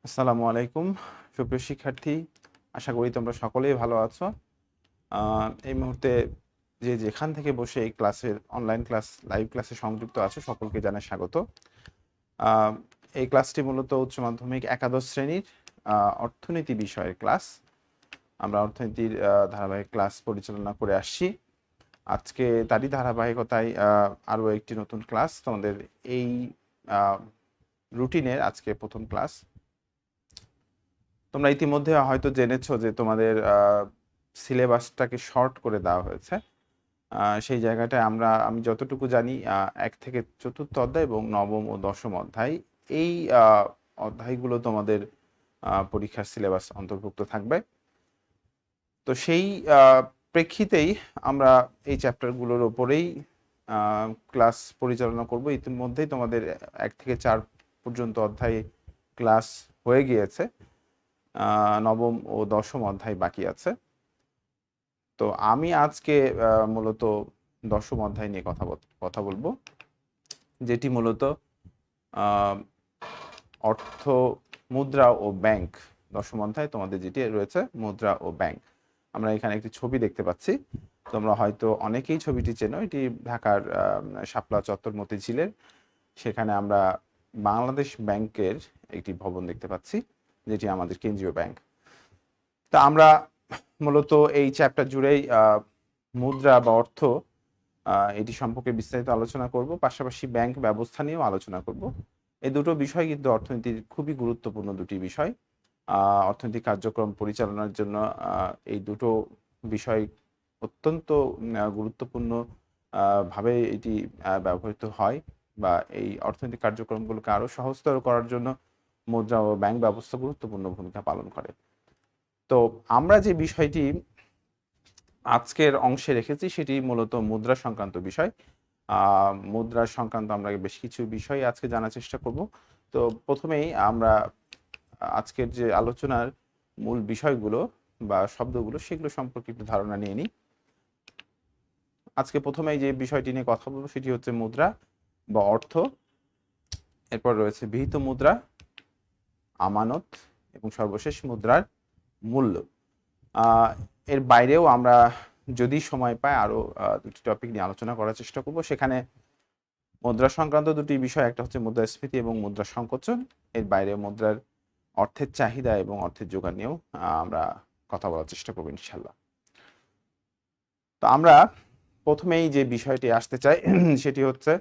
আসসালামু আলাইকুম সুপ্রিয় শিক্ষার্থী, আশা করি তোমরা সকলেই ভালো আছো। এই মুহূর্তে যেখান থেকে বসে এই ক্লাসের অনলাইন ক্লাস লাইভ ক্লাসে সংযুক্ত আছো সকলকে জানাই স্বাগত। আহ, এই ক্লাসটি মূলত উচ্চ মাধ্যমিক একাদশ শ্রেণীর অর্থনীতি বিষয়ের ক্লাস। আমরা অর্থনীতির ধারাবাহিক ক্লাস পরিচালনা করে আসছি। আজকে তারই ধারাবাহিকতায় আরও একটি নতুন ক্লাস তোমাদের এই রুটিনের আজকে প্রথম ক্লাস। তোমরা ইতিমধ্যে হয়তো জেনেছো যে তোমাদের সিলেবাসটাকে শর্ট করে দেওয়া হয়েছে। সেই জায়গাটায় আমি যতটুকু জানি 1 থেকে 4র্থ অধ্যায় এবং নবম ও দশম অধ্যায়, এই অধ্যায়গুলো তোমাদের পরীক্ষার সিলেবাস অন্তর্ভুক্ত থাকবে। তো সেই প্রেক্ষিতেই আমরা এই চ্যাপ্টারগুলোর ওপরেই ক্লাস পরিচালনা করব। ইতিমধ্যেই তোমাদের 1 থেকে 4 পর্যন্ত অধ্যায় ক্লাস হয়ে গিয়েছে, নবম ও দশম অধ্যায় বাকি আছে। তো আমি আজকে মূলত দশম অধ্যায় নিয়ে কথা বলবো, যেটি মূলত অর্থ, মুদ্রা ও ব্যাংক। দশম অধ্যায় তোমাদের যেটি রয়েছে মুদ্রা ও ব্যাংক। আমরা এখানে একটি ছবি দেখতে পাচ্ছি, তোমরা হয়তো অনেকেই ছবিটি চেনো। এটি ঢাকার শাপলা চত্বর মতিঝিলের, সেখানে আমরা বাংলাদেশ ব্যাংকের একটি ভবন দেখতে পাচ্ছি, যেটি আমাদের কেন্দ্রীয় ব্যাংক। তা আমরা মূলত এই চ্যাপ্টার জুড়েই মুদ্রা বা অর্থ এটি সম্পর্কে বিস্তারিত আলোচনা করব, পাশাপাশি ব্যাংক ব্যবস্থা নিয়েও আলোচনা করব। এই দুটো বিষয় কিন্তু অর্থনীতির খুবই গুরুত্বপূর্ণ দুটি বিষয়। অর্থনৈতিক কার্যক্রম পরিচালনার জন্য এই দুটো বিষয় অত্যন্ত গুরুত্বপূর্ণ ভাবে এটি ব্যবহৃত হয়, বা এই অর্থনৈতিক কার্যক্রমগুলোকে আরো সহজতর করার জন্য মুদ্রা ও ব্যাংক ব্যবস্থা গুরুত্বপূর্ণ ভূমিকা পালন করে। তো আমরা যে বিষয়টি আজকের অংশে রেখেছি সেটি মূলত মুদ্রা সংক্রান্ত বিষয়। মুদ্রা সংক্রান্ত আমরা বেশ কিছু বিষয় আজকে জানার চেষ্টা করব। তো প্রথমেই আমরা আজকের যে আলোচনার মূল বিষয়গুলো বা শব্দগুলো সেগুলো সম্পর্কে একটু ধারণা নিয়ে নিই। আজকে প্রথমেই যে বিষয়টি নিয়ে কথা বলবো সেটি হচ্ছে মুদ্রা বা অর্থ। এরপর রয়েছে বিহিত মুদ্রা, আমানত এবং সর্বশেষ মুদ্রার মূল্য। এর বাইরেও আমরা যদি সময় পাই আরো দুটি টপিক নিয়ে আলোচনা করার চেষ্টা করব। সেখানে মুদ্রা সংক্রান্ত দুটি বিষয়, একটা হচ্ছে মুদ্রাস্ফীতি এবং মুদ্রা সংকোচন। এর বাইরে মুদ্রার অর্থের চাহিদা এবং অর্থের যোগান নিয়েও আমরা কথা বলার চেষ্টা করবো ইনশাল্লাহ। তো আমরা প্রথমেই যে বিষয়টি আসতে চাই সেটি হচ্ছে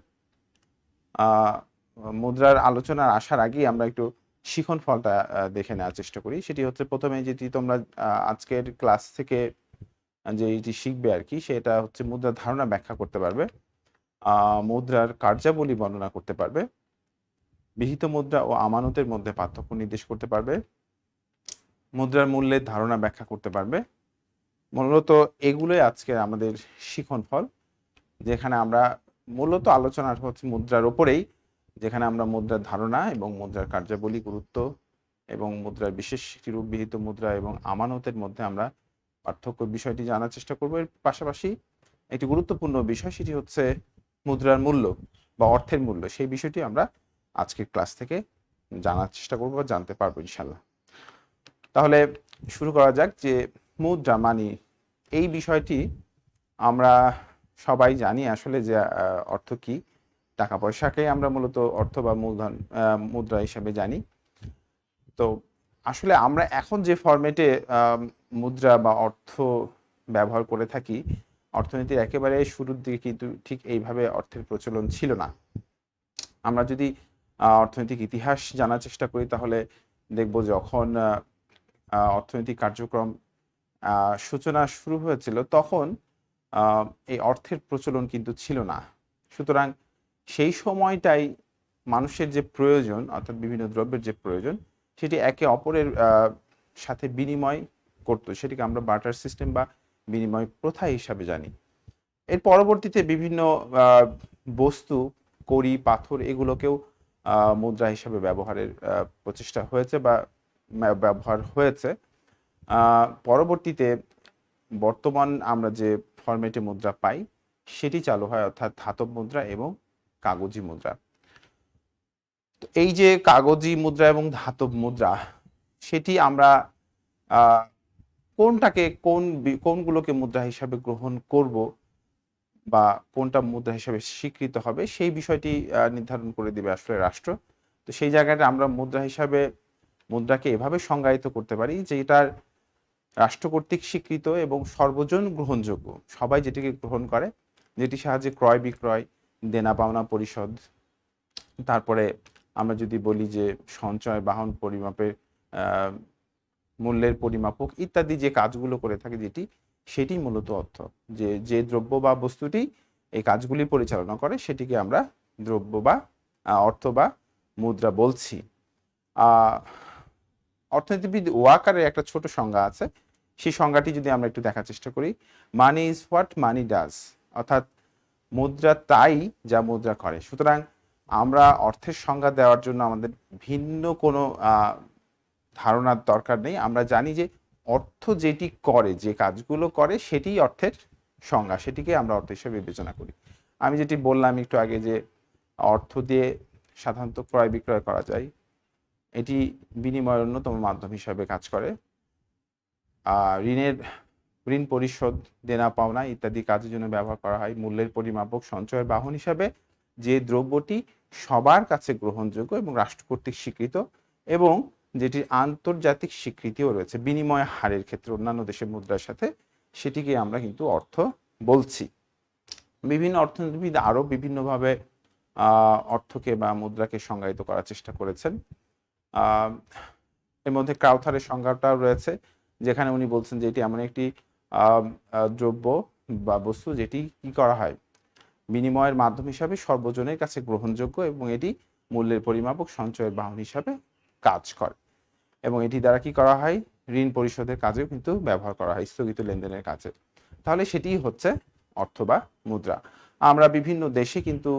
মুদ্রার আলোচনার আসার আগেই আমরা একটু শিখন ফলটা দেখে নেওয়ার চেষ্টা করি। সেটি হচ্ছে প্রথমে যেটি তোমরা আজকের ক্লাস থেকে যেটি শিখবে আর কি, সেটা হচ্ছে মুদ্রার ধারণা ব্যাখ্যা করতে পারবে, মুদ্রার কার্যাবলী বর্ণনা করতে পারবে, বিহিত মুদ্রা ও আমানতের মধ্যে পার্থক্য নির্দেশ করতে পারবে, মুদ্রার মূল্যের ধারণা ব্যাখ্যা করতে পারবে। মূলত এগুলোই আজকে আমাদের শিখন ফল, যেখানে আমরা মূলত আলোচনা হচ্ছে মুদ্রার ওপরেই, যেখানে আমরা মুদ্রার ধারণা এবং মুদ্রার কার্যাবলী, গুরুত্ব এবং মুদ্রার বিশেষ রূপ, বিহিত মুদ্রা এবং আমানতের মধ্যে আমরা পার্থক্য বিষয়টি জানার চেষ্টা করব। এর পাশাপাশি একটি গুরুত্বপূর্ণ বিষয় সেটি হচ্ছে মুদ্রার মূল্য বা অর্থের মূল্য। সেই বিষয়টি আমরা আজকের ক্লাস থেকে জানার চেষ্টা করব বা জানতে পারবো ইনশাল্লাহ। তাহলে শুরু করা যাক যে মুদ্রা মানে এই বিষয়টি আমরা সবাই জানি আসলে যে অর্থ কি। টাকা পয়সাকে আমরা মূলত অর্থ বা মূলধন মুদ্রা হিসেবে জানি। তো আসলে আমরা এখন যে ফরম্যাটে মুদ্রা বা অর্থ ব্যবহার করে থাকি, অর্থনীতির একেবারে শুরুর দিকে কিন্তু ঠিক এইভাবে অর্থের প্রচলন ছিল না। আমরা যদি অর্থনৈতিক ইতিহাস জানার চেষ্টা করি তাহলে দেখব যখন অর্থনৈতিক কার্যক্রম সূচনা শুরু হয়েছিল তখন এই অর্থের প্রচলন কিন্তু ছিল না। সুতরাং সেই সময়টাই মানুষের যে প্রয়োজন, অর্থাৎ বিভিন্ন দ্রব্যের যে প্রয়োজন, সেটি একে অপরের সাথে বিনিময় করতো। সেটিকে আমরা বার্টার সিস্টেম বা বিনিময় প্রথা হিসাবে জানি। এর পরবর্তীতে বিভিন্ন বস্তু, কড়ি, পাথর এগুলোকেও মুদ্রা হিসাবে ব্যবহারের প্রচেষ্টা হয়েছে বা ব্যবহার হয়েছে। পরবর্তীতে বর্তমান আমরা যে ফরম্যাটে মুদ্রা পাই সেটি চালু হয়, অর্থাৎ ধাতব মুদ্রা এবং কাগজি মুদ্রা। তো এই যে কাগজি মুদ্রা এবং ধাতব মুদ্রা, সেটি আমরা কোনটাকে কোনগুলোকে মুদ্রা হিসাবে গ্রহণ করব বা কোনটা মুদ্রা হিসাবে স্বীকৃত হবে সেই বিষয়টি নির্ধারণ করে দিবে আসলে রাষ্ট্র। তো সেই জায়গাটা আমরা মুদ্রা হিসাবে মুদ্রাকে এভাবে সংজ্ঞায়িত করতে পারি যে এটার রাষ্ট্র কর্তৃক স্বীকৃত এবং সর্বজন গ্রহণযোগ্য, সবাই যেটিকে গ্রহণ করে, যেটি সাহায্যে ক্রয় বিক্রয়, দেনা পাওনা পরিশোধ, তারপরে আমরা যদি বলি যে সঞ্চয় বাহন পরিমাপের মূল্যের পরিমাপক ইত্যাদি যে কাজগুলো করে থাকে যেটি, সেটি মূলত অর্থ। যে দ্রব্য বা বস্তুটি এই কাজগুলি পরিচালনা করে সেটিকে আমরা দ্রব্য বা অর্থ বা মুদ্রা বলছি। অর্থনীতিবিদ ওয়াকারের একটা ছোট সংজ্ঞা আছে, সেই সংজ্ঞাটি যদি আমরা একটু দেখার চেষ্টা করি। Money is what money does, অর্থাৎ মুদ্রা তাই যা মুদ্রা করে। সুতরাং আমরা অর্থের সংজ্ঞা দেওয়ার জন্য আমাদের ভিন্ন কোনো ধারণার দরকার নেই। আমরা জানি যে অর্থ যেটি করে, যে কাজগুলো করে সেটিই অর্থের সংজ্ঞা, সেটিকে আমরা অর্থ হিসেবে বিবেচনা করি। আমি যেটি বললাম একটু আগে যে অর্থ দিয়ে সাধারণত ক্রয় বিক্রয় করা যায়, এটি বিনিময়ের অন্যতম মাধ্যম হিসাবে কাজ করে। ঋণ পরিশোধ, দেনা পাওনা ইত্যাদি কাজের জন্য ব্যবহার করা হয়। মূল্যের পরিমাপক, সঞ্চয়ের বাহন হিসাবে যে দ্রব্যটি সবার কাছে গ্রহণযোগ্য এবং রাষ্ট্র কর্তৃক স্বীকৃত এবং যেটির আন্তর্জাতিক স্বীকৃতিও রয়েছে বিনিময় হারের ক্ষেত্রে অন্যান্য দেশের মুদ্রার সাথে, সেটিকে আমরা কিন্তু অর্থ বলছি। বিভিন্ন অর্থনীতিবিদ আরও বিভিন্নভাবে অর্থকে বা মুদ্রাকে সংজ্ঞায়িত করার চেষ্টা করেছেন। এর মধ্যে ক্রাউথারের সংজ্ঞাটাও রয়েছে, যেখানে উনি বলছেন যে এটি এমন একটি দ্রব্য বা বস্তু যেটি কি করা হয়, বিনিময়ের মাধ্যম হিসাবে সর্বজনের কাছে গ্রহণযোগ্য এবং এটি মূল্যের পরিমাপক, সঞ্চয়ের বাহন হিসাবে কাজ করে এবং এটি দ্বারা কি করা হয়, ঋণ পরিশোধের কাজেও কিন্তু ব্যবহার করা হয়, স্থগিত লেনদেনের কাজে। তাহলে সেটি হচ্ছে অর্থ বা মুদ্রা। আমরা বিভিন্ন দেশে কিন্তু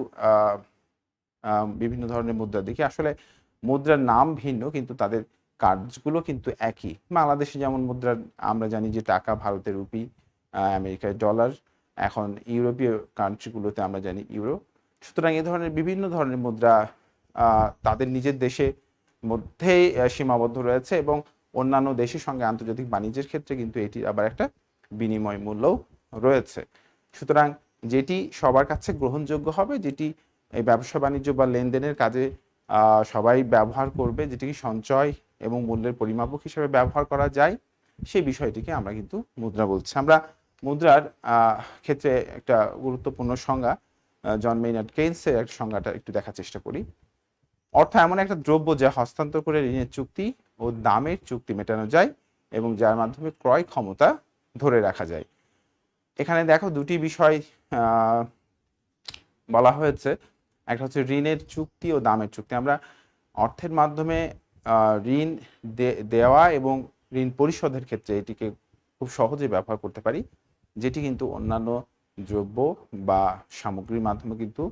বিভিন্ন ধরনের মুদ্রা দেখি। আসলে মুদ্রার নাম ভিন্ন কিন্তু তাদের কাজগুলো কিন্তু একই। বাংলাদেশে যেমন মুদ্রার আমরা জানি যে টাকা, ভারতের রুপি, আমেরিকার ডলার, এখন ইউরোপীয় কান্ট্রিগুলোতে আমরা জানি ইউরো। সুতরাং এ ধরনের বিভিন্ন ধরনের মুদ্রা তাদের নিজের দেশে মধ্যেই সীমাবদ্ধ রয়েছে এবং অন্যান্য দেশের সঙ্গে আন্তর্জাতিক বাণিজ্যের ক্ষেত্রে কিন্তু এটির আবার একটা বিনিময় মূল্যও রয়েছে। সুতরাং যেটি সবার কাছে গ্রহণযোগ্য হবে, যেটি এই ব্যবসা বাণিজ্য বা লেনদেনের কাজে সবাই ব্যবহার করবে, যেটিকে সঞ্চয় এবং মূল্যের পরিমাপক হিসেবে ব্যবহার করা যায়, সেই বিষয়টিকে আমরা কিন্তু মুদ্রা বলছি। আমরা মুদ্রার ক্ষেত্রে একটা গুরুত্বপূর্ণ সংজ্ঞা জন মেইনার্ড কেইনসের একটা সংজ্ঞাটা একটু দেখার চেষ্টা করি। অর্থ এমন একটা দ্রব্য যা হস্তান্তর করে ঋণের চুক্তি ও দামের চুক্তি মেটানো যায় এবং যার মাধ্যমে ক্রয় ক্ষমতা ধরে রাখা যায়। এখানে দেখো দুটি বিষয় বলা হয়েছে, একটা হচ্ছে ঋণের চুক্তি ও দামের চুক্তি। আমরা অর্থের মাধ্যমে ঋণ দেওয়া এবং ঋণ পরিশোধের ক্ষেত্রে এটিকে খুব সহজে ব্যবহার করতে পারি, যেটি কিন্তু অন্যান্য দ্রব্য বা সামগ্রীর মাধ্যমে কিন্তু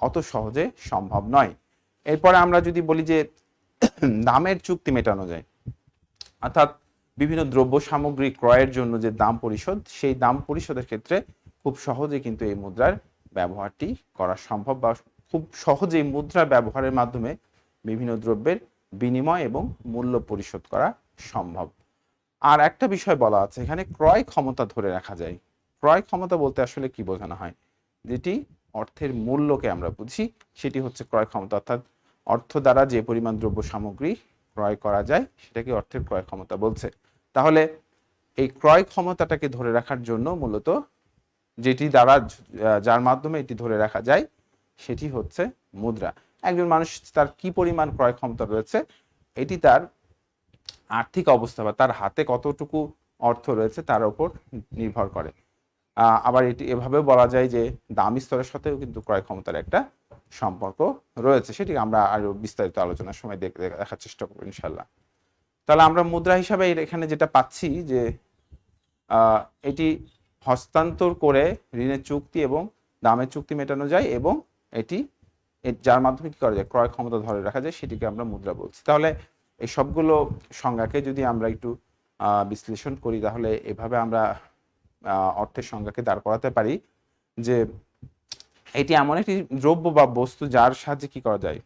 অত সহজে সম্ভব নয়। এরপরে আমরা যদি বলি যে দামের চুক্তি মেটানো যায়, অর্থাৎ বিভিন্ন দ্রব্য সামগ্রী ক্রয়ের জন্য যে দাম পরিশোধ, সেই দাম পরিশোধের ক্ষেত্রে খুব সহজে কিন্তু এই মুদ্রার ব্যবহারটি করা সম্ভব বা খুব সহজেই মুদ্রা ব্যবহারের মাধ্যমে বিভিন্ন দ্রব্যের বিনিময় এবং মূল্য পরিশোধ করা সম্ভব। আর একটা বিষয় বলা আছে এখানে, ক্রয় ক্ষমতা ধরে রাখা যায়। ক্রয় ক্ষমতা বলতে আসলে কি বোঝানো হয়, যেটি অর্থের মূল্যকে আমরা বুঝি, সেটি হচ্ছে ক্রয় ক্ষমতা। অর্থাৎ অর্থ দ্বারা যে পরিমাণ দ্রব্য সামগ্রী ক্রয় করা যায় সেটাকে অর্থের ক্রয় ক্ষমতা বলছে। তাহলে এই ক্রয় ক্ষমতাটাকে ধরে রাখার জন্য মূলত যেটি দ্বারা যার মাধ্যমে এটি ধরে রাখা যায় সেটি হচ্ছে মুদ্রা। একজন মানুষ তার কি পরিমাণ ক্রয় ক্ষমতা রয়েছে এটি তার আর্থিক অবস্থা বা তার হাতে কতটুকু অর্থ রয়েছে তার উপর নির্ভর করে। আবার এটি এভাবেও বলা যায় যে দামি স্তরের সাথেও কিন্তু ক্রয় ক্ষমতার একটা সম্পর্ক রয়েছে, সেটি আমরা আরো বিস্তারিত আলোচনার সময় দেখার চেষ্টা করবো ইনশাল্লাহ। তাহলে আমরা মুদ্রা হিসাবে এখানে যেটা পাচ্ছি যে এটি হস্তান্তর করে ঋণের চুক্তি এবং দামের চুক্তি মেটানো যায় এবং এটি যার মাধ্যমে কি করা যায়, ক্রয় ক্ষমতা ধরে রাখা যায়, সেটিকে আমরা মুদ্রা বলছি। তাহলে এই সবগুলো সংজ্ঞাকে যদি আমরা একটু বিশ্লেষণ করি তাহলে এভাবে আমরা অর্থের সংজ্ঞাকে দাঁড় করাতে পারি যে এটি এমন একটি দ্রব্য বা বস্তু যার সাহায্যে কি করা যায়,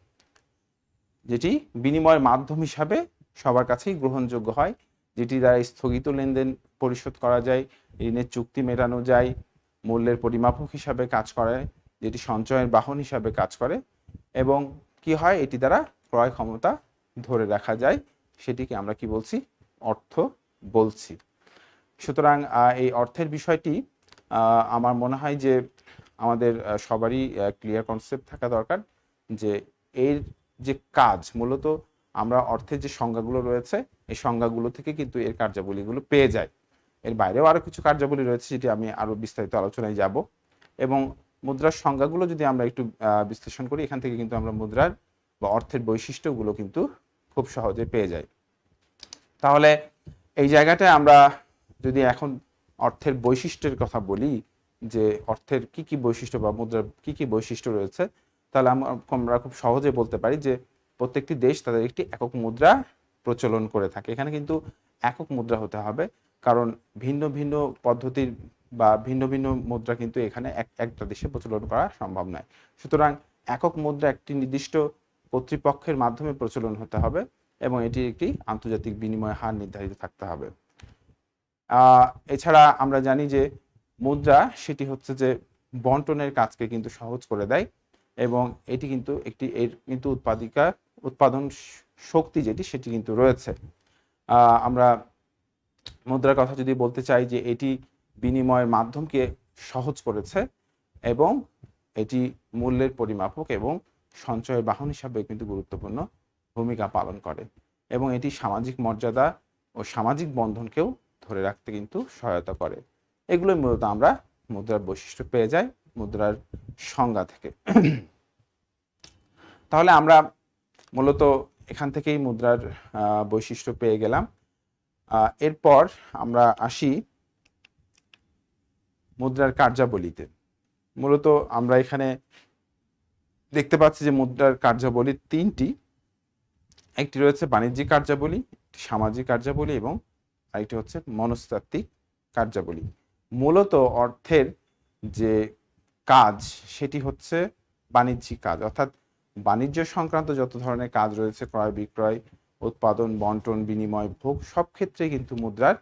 যেটি বিনিময়ের মাধ্যম হিসাবে সবার কাছেই গ্রহণযোগ্য হয়, যেটি দ্বারা স্থগিত লেনদেন পরিশোধ করা যায়, ঋণের চুক্তি মেটানো যায়, মূল্যের পরিমাপক হিসাবে কাজ করে, যেটি সঞ্চয়ের বাহন হিসাবে কাজ করে, এবং কি হয়, এটি দ্বারা ক্রয় ক্ষমতা ধরে রাখা যায়, সেটিকে আমরা কি বলছি, অর্থ বলছি। সুতরাং এই অর্থের বিষয়টি আমার মনে হয় যে আমাদের সবারই ক্লিয়ার কনসেপ্ট থাকা দরকার, যে এর যে কাজ, মূলত আমরা অর্থের যে সংজ্ঞাগুলো রয়েছে এই সংজ্ঞাগুলো থেকে কিন্তু এর কার্যাবলীগুলো পেয়ে যাই। এর বাইরেও আরও কিছু কার্যাবলী রয়েছে, যেটি আমি আরও বিস্তারিত আলোচনায় যাব, এবং মুদ্রার সংজ্ঞাগুলো যদি আমরা একটু বিশ্লেষণ করি, এখান থেকে কিন্তু আমরা মুদ্রার বা অর্থের বৈশিষ্ট্যগুলো কিন্তু খুব সহজে পেয়ে যাই। তাহলে এই জায়গাটায় আমরা যদি এখন অর্থের বৈশিষ্ট্যের কথা বলি, যে অর্থের কি কি বৈশিষ্ট্য বা মুদ্রার কি কি বৈশিষ্ট্য রয়েছে, তাহলে আমরা খুব সহজে বলতে পারি যে প্রত্যেকটি দেশ তাদের একটি একক মুদ্রা প্রচলন করে থাকে। এখানে কিন্তু একক মুদ্রা হতে হবে, কারণ ভিন্ন ভিন্ন পদ্ধতির বা ভিন্ন ভিন্ন মুদ্রা কিন্তু এখানে একটা দেশে প্রচলন করা সম্ভব নয়। সুতরাং একক মুদ্রা একটি নির্দিষ্ট কর্তৃপক্ষের মাধ্যমে প্রচলন হতে হবে, এবং এটি একটি আন্তর্জাতিক বিনিময় হার নির্ধারিত থাকতে হবে। এছাড়া আমরা জানি যে মুদ্রা সেটি হচ্ছে যে বন্টনের কাজকে কিন্তু সহজ করে দেয়, এবং এটি কিন্তু এর কিন্তু উৎপাদন শক্তি যেটি সেটি কিন্তু রয়েছে। আমরা মুদ্রার কথা যদি বলতে চাই, যে এটি বিনিময়ের মাধ্যমকে সহজ করেছে, এবং এটি মূল্যের পরিমাপক এবং সঞ্চয়ের বাহন হিসাবে কিন্তু গুরুত্বপূর্ণ ভূমিকা পালন করে, এবং এটি সামাজিক মর্যাদা ও সামাজিক বন্ধনকেও ধরে রাখতে কিন্তু সহায়তা করে। এগুলোই মূলত আমরা মুদ্রার বৈশিষ্ট্য পেয়ে যাই মুদ্রার সংজ্ঞা থেকে। তাহলে আমরা মূলত এখান থেকেই মুদ্রার বৈশিষ্ট্য পেয়ে গেলাম। এরপর আমরা আসি মুদ্রার কার্যাবলীতে। মূলত আমরা এখানে দেখতে পাচ্ছি যে মুদ্রার কার্যাবলী তিনটি। একটি রয়েছে বাণিজ্যিক কার্যাবলী, সামাজিক কার্যাবলী, এবং আরেকটি হচ্ছে মনস্তাত্ত্বিক কার্যাবলী। মূলত অর্থের যে কাজ সেটি হচ্ছে বাণিজ্যিক কাজ, অর্থাৎ বাণিজ্য সংক্রান্ত যত ধরনের কাজ রয়েছে, ক্রয় বিক্রয়, উৎপাদন, বন্টন, বিনিময়, ভোগ, সব ক্ষেত্রে কিন্তু মুদ্রার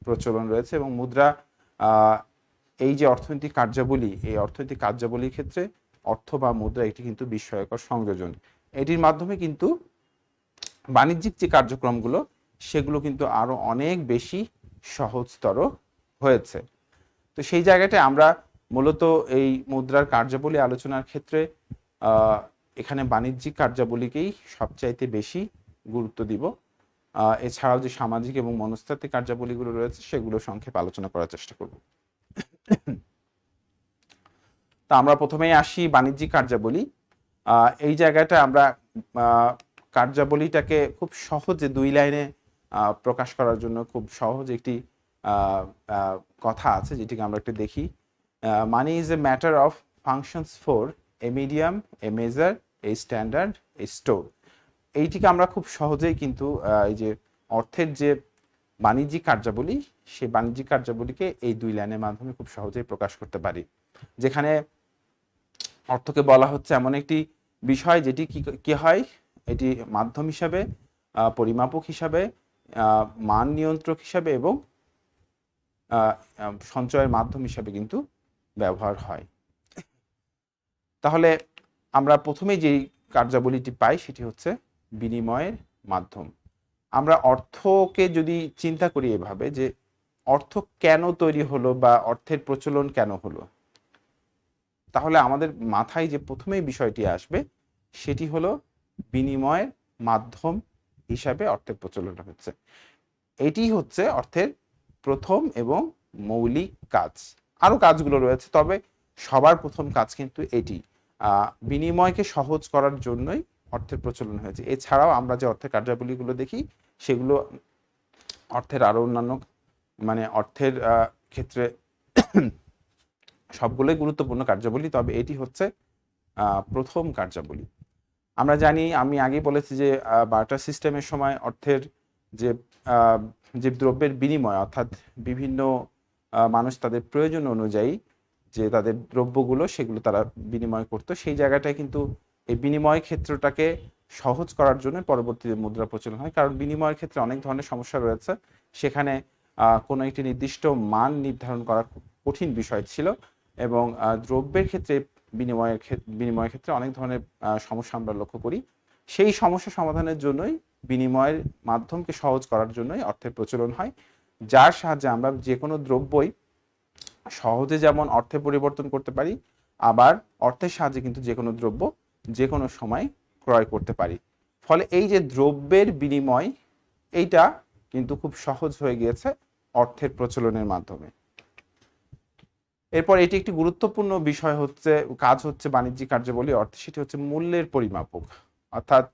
প্রচলন রয়েছে, এবং মুদ্রা এই যে অর্থনৈতিক কার্যাবলী, এই অর্থনৈতিক কার্যাবলীর ক্ষেত্রে অর্থ বা মুদ্রা এটি কিন্তু বিস্ময়কর সংযোজন। এটির মাধ্যমে কিন্তু বাণিজ্যিক যে কার্যক্রমগুলো সেগুলো কিন্তু আরো অনেক বেশি সহজতর হয়েছে। তো সেই জায়গাটায় আমরা মূলত এই মুদ্রার কার্যাবলী আলোচনার ক্ষেত্রে এখানে বাণিজ্যিক কার্যাবলীকেই সবচাইতে বেশি গুরুত্ব দিব। এছাড়াও যে সামাজিক এবং মনস্তাত্ত্বিক কার্যাবলীগুলো রয়েছে সেগুলো সংক্ষেপে আলোচনা করার চেষ্টা করব। তা আমরা প্রথমেই আসি বাণিজ্যিক কার্যাবলী। এই জায়গাটা আমরা কার্যাবলীটাকে খুব সহজে দুই লাইনে প্রকাশ করার জন্য খুব সহজ একটি কথা আছে, যেটিকে আমরা একটু দেখি। Money is a matter of functions for a medium, A measure, A standard, A store. এইটিকে আমরা খুব সহজেই কিন্তু এই যে অর্থের যে বাণিজ্যিক কার্যাবলী, সেই বাণিজ্যিক কার্যাবলীকে এই দুই লাইনের মাধ্যমে খুব সহজেই প্রকাশ করতে পারি, যেখানে অর্থকে বলা হচ্ছে এমন একটি বিষয় যেটি কি হয়, এটি মাধ্যম হিসাবে, পরিমাপক হিসাবে, মান নিয়ন্ত্রক হিসাবে, এবং সঞ্চয়ের মাধ্যম হিসাবে কিন্তু ব্যবহার হয়। তাহলে আমরা প্রথমে যেই কার্যাবলীটি পাই সেটি হচ্ছে বিনিময়ের মাধ্যম। আমরা অর্থকে যদি চিন্তা করি এভাবে, যে অর্থ কেন তৈরি হলো বা অর্থের প্রচলন কেন হলো, তাহলে আমাদের মাথায় যে প্রথমেই বিষয়টি আসবে সেটি হলো বিনিময়ের মাধ্যম হিসাবে অর্থের প্রচলন হচ্ছে। এটি হচ্ছে অর্থের প্রথম এবং মৌলিক কাজ। আরো কাজগুলো রয়েছে, তবে সবার প্রথম কাজ কিন্তু এটি। বিনিময়কে সহজ করার জন্যই অর্থের প্রচলন হয়েছে। এছাড়াও আমরা যে অর্থের কার্যাবলীগুলো দেখি সেগুলো অর্থের আরো অন্যান্য অর্থের ক্ষেত্রে সবগুলোই গুরুত্বপূর্ণ কার্যাবলী, তবে এটি হচ্ছে প্রথম কার্যাবলী। আমরা জানি, আমি আগেই বলেছি যে বার্টার সিস্টেমের সময় অর্থের যে দ্রব্যের বিনিময়, অর্থাৎ বিভিন্ন মানুষ তাদের প্রয়োজন অনুযায়ী যে তাদের দ্রব্যগুলো সেগুলো তারা বিনিময় করতো, সেই জায়গাটায় কিন্তু এই বিনিময় ক্ষেত্রটাকে সহজ করার জন্য পরবর্তীতে মুদ্রা প্রচলন হয়, কারণ বিনিময়ের ক্ষেত্রে অনেক ধরনের সমস্যা রয়েছে। সেখানে কোনো একটি নির্দিষ্ট মান নির্ধারণ করা খুব কঠিন বিষয় ছিল, এবং দ্রব্যের ক্ষেত্রে বিনিময়ের ক্ষেত্রে অনেক ধরনের সমস্যা আমরা লক্ষ্য করি। সেই সমস্যা সমাধানের জন্যই বিনিময়ের মাধ্যমকে সহজ করার জন্যই অর্থের প্রচলন হয়, যার সাহায্যে আমরা যে কোনো দ্রব্যই সহজে যেমন অর্থে পরিবর্তন করতে পারি, আবার অর্থের সাহায্যে কিন্তু যে কোনো দ্রব্য যে কোনো সময় ক্রয় করতে পারি। ফলে এই যে দ্রব্যের বিনিময়, এইটা কিন্তু খুব সহজ হয়ে গিয়েছে অর্থের প্রচলনের মাধ্যমে। এরপর এটি একটি গুরুত্বপূর্ণ বিষয় হচ্ছে, কাজ হচ্ছে বাণিজ্যিক কার্যাবলী অর্থে, সেটি হচ্ছে মূল্যের পরিমাপক। অর্থাৎ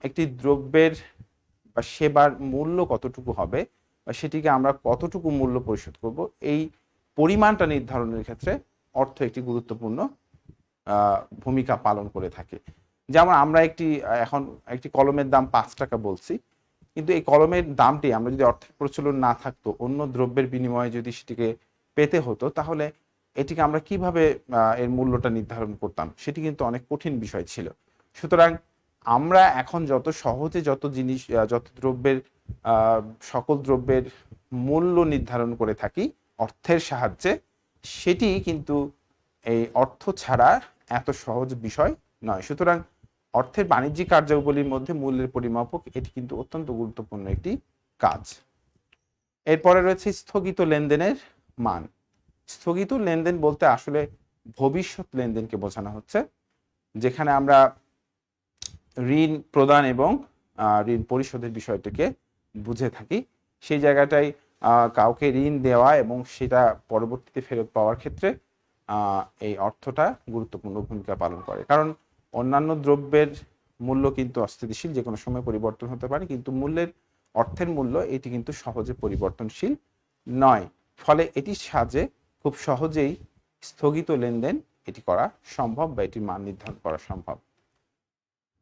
একটি দ্রব্যের বা সেবার মূল্য কতটুকু হবে বা সেটিকে আমরা কতটুকু মূল্য পরিশোধ করব, এই পরিমাণটা নির্ধারণের ক্ষেত্রে অর্থ একটি গুরুত্বপূর্ণ ভূমিকা পালন করে থাকে। যেমন আমরা এখন একটি কলমের দাম 5 টাকা বলছি, কিন্তু এই কলমের দামটি আমরা যদি অর্থের প্রচলন না থাকতো, অন্য দ্রব্যের বিনিময়ে যদি সেটিকে পেতে হতো, তাহলে এটিকে আমরা কিভাবে এর মূল্যটা নির্ধারণ করতাম, সেটি কিন্তু অনেক কঠিন বিষয় ছিল। সুতরাং আমরা এখন যত সহজে যত দ্রব্যের সকল দ্রব্যের মূল্য নির্ধারণ করে থাকি অর্থের সাহায্যে, সেটি কিন্তু এই অর্থ ছাড়া এত সহজ বিষয় নয়। সুতরাং অর্থের বাণিজ্যিক কার্যাবলীর মধ্যে মূল্যের পরিমাপক এটি কিন্তু অত্যন্ত গুরুত্বপূর্ণ একটি কাজ। এরপরে রয়েছে স্থগিত লেনদেনের মান। স্থগিত লেনদেন বলতে আসলে ভবিষ্যৎ লেনদেনকে বোঝানো হচ্ছে, যেখানে আমরা ঋণ প্রদান এবং ঋণ পরিশোধের বিষয়টিকে বুঝে থাকি। সেই জায়গাটায় কাউকে ঋণ দেওয়া এবং সেটা পরবর্তীতে ফেরত পাওয়ার ক্ষেত্রে এই অর্থটা গুরুত্বপূর্ণ ভূমিকা পালন করে। কারণ অন্যান্য দ্রব্যের মূল্য কিন্তু অস্থিতিশীল, যে কোনো সময় পরিবর্তন হতে পারে, কিন্তু অর্থের মূল্য এটি কিন্তু সহজে পরিবর্তনশীল নয়। ফলে এটির সাহায্যে খুব সহজেই স্থগিত লেনদেন এটি করা সম্ভব বা এটির মান নির্ধারণ করা সম্ভব।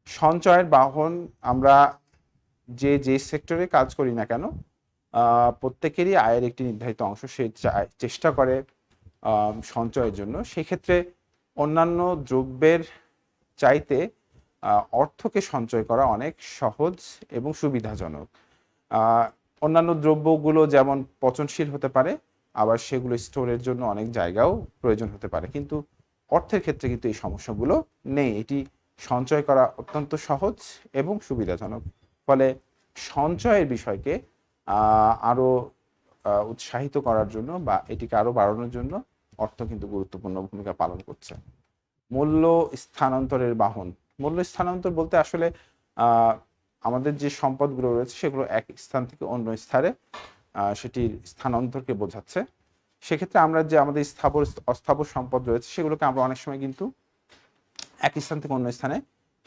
সঞ্চয়ের বাহন, আমরা যে সেক্টরে কাজ করি না কেন, প্রত্যেকেরই আয়ের একটি নির্ধারিত অংশ সে চেষ্টা করে সঞ্চয়ের জন্য। সেক্ষেত্রে অন্যান্য দ্রব্যের চাইতে অর্থকে সঞ্চয় করা অনেক সহজ এবং সুবিধাজনক। অন্যান্য দ্রব্যগুলো যেমন পচনশীল হতে পারে, আবার সেগুলো স্টোরের জন্য অনেক জায়গাও প্রয়োজন হতে পারে, কিন্তু অর্থের ক্ষেত্রে কিন্তু এই সমস্যাগুলো নেই। এটি সঞ্চয় করা অত্যন্ত সহজ এবং সুবিধাজনক। ফলে সঞ্চয়ের বিষয়কে আরও উৎসাহিত করার জন্য বা এটিকে আরও বাড়ানোর জন্য অর্থ কিন্তু গুরুত্বপূর্ণ ভূমিকা পালন করছে। মূল্য স্থানান্তরের বাহন। মূল্য স্থানান্তর বলতে আসলে আমাদের যে সম্পদগুলো রয়েছে সেগুলো এক স্থান থেকে অন্য স্থানে সেটির স্থানান্তরকে বোঝাচ্ছে। সেক্ষেত্রে আমরা যে আমাদের অস্থাবর সম্পদ রয়েছে সেগুলোকে আমরা অনেক সময় কিন্তু এক স্থান থেকে অন্য স্থানে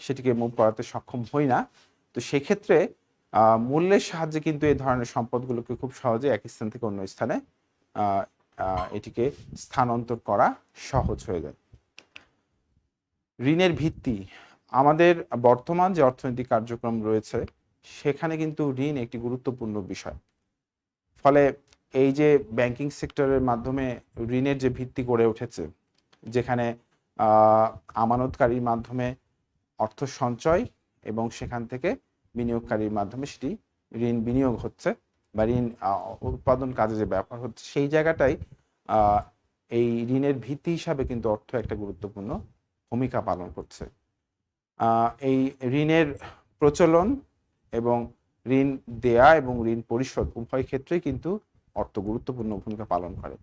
সেটিকে মুভ করাতে সক্ষম হই না। তো সেক্ষেত্রে মূল্যের সাহায্যে কিন্তু এই ধরনের সম্পদগুলোকে খুব সহজে এক স্থান থেকে অন্য স্থানে এটিকে স্থানান্তর করা সহজ হয়ে যায়। ঋণের ভিত্তি। আমাদের বর্তমান যে অর্থনৈতিক কার্যক্রম রয়েছে সেখানে কিন্তু ঋণ একটি গুরুত্বপূর্ণ বিষয়। ফলে এই যে ব্যাংকিং সেক্টরের মাধ্যমে ঋণের যে ভিত্তি গড়ে উঠেছে, যেখানে আমানতকারীর মাধ্যমে অর্থ সঞ্চয় এবং সেখান থেকে বিনিয়োগকারীর মাধ্যমে সেটি ঋণ বিনিয়োগ হচ্ছে বা ঋণ উৎপাদন কাজে যে ব্যবহার হচ্ছে, সেই জায়গাটাই এই ঋণের ভিত্তি হিসাবে কিন্তু অর্থ একটা গুরুত্বপূর্ণ ভূমিকা পালন করছে। এই ঋণের প্রচলন এবং ঋণ দেয়া এবং ঋণ পরিশোধ উভয় ক্ষেত্রেই কিন্তু অর্থ গুরুত্বপূর্ণ ভূমিকা পালন করে।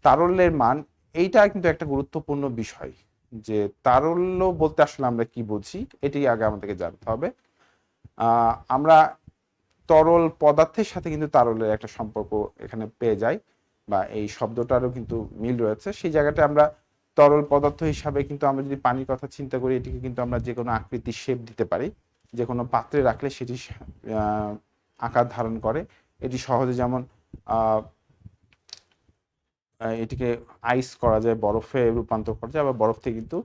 তারল্যের মান, এইটা কিন্তু একটা গুরুত্বপূর্ণ বিষয়, যে তারল্য বলতে আসলে আমরা কি বুঝি এটি আগে আমাদেরকে জানতে হবে। আমরা তরল পদার্থের সাথে কিন্তু তারল্যের একটা সম্পর্ক এখানে পেয়ে যাই, বা এই শব্দটারও কিন্তু মিল রয়েছে। সেই জায়গাটা আমরা তরল পদার্থ হিসাবে কিন্তু আমরা যদি পানির কথা চিন্তা করি, এটিকে কিন্তু আমরা যে কোনো আকৃতির শেপ দিতে পারি, যে কোনো পাত্রে রাখলে সেটি আকার ধারণ করে। এটি সহজে যেমন এটিকে আইস করা যায়, বরফে রূপান্তর করা যায়, আবার বরফ থেকে কিন্তু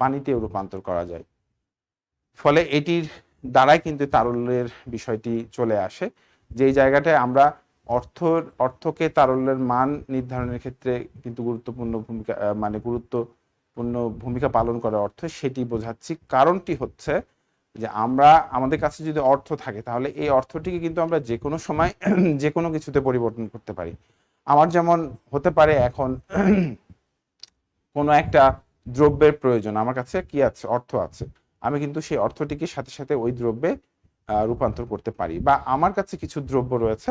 পানিতেও রূপান্তর করা যায়। ফলে এটির দ্বারাই কিন্তু তারল্যের বিষয়টি চলে আসে, যেই জায়গাটায় আমরা অর্থকে তারল্যের মান নির্ধারণের ক্ষেত্রে কিন্তু গুরুত্বপূর্ণ ভূমিকা গুরুত্ব গুরুত্বপূর্ণ ভূমিকা পালন করে অর্থ, সেটি বোঝাচ্ছি। কারণটি হচ্ছে যে আমরা আমাদের কাছে যদি অর্থ থাকে তাহলে এই অর্থটিকে কিন্তু আমরা যে কোনো সময় যে কোনো কিছুতে পরিবর্তন করতে পারি। আমার যেমন হতে পারে এখন কোনো একটা দ্রব্যের প্রয়োজন, আমার কাছে কি আছে, অর্থ আছে, আমি কিন্তু সেই অর্থটিকে সাথে সাথে ওই দ্রব্যে রূপান্তর করতে পারি। বা আমার কাছে কিছু দ্রব্য রয়েছে,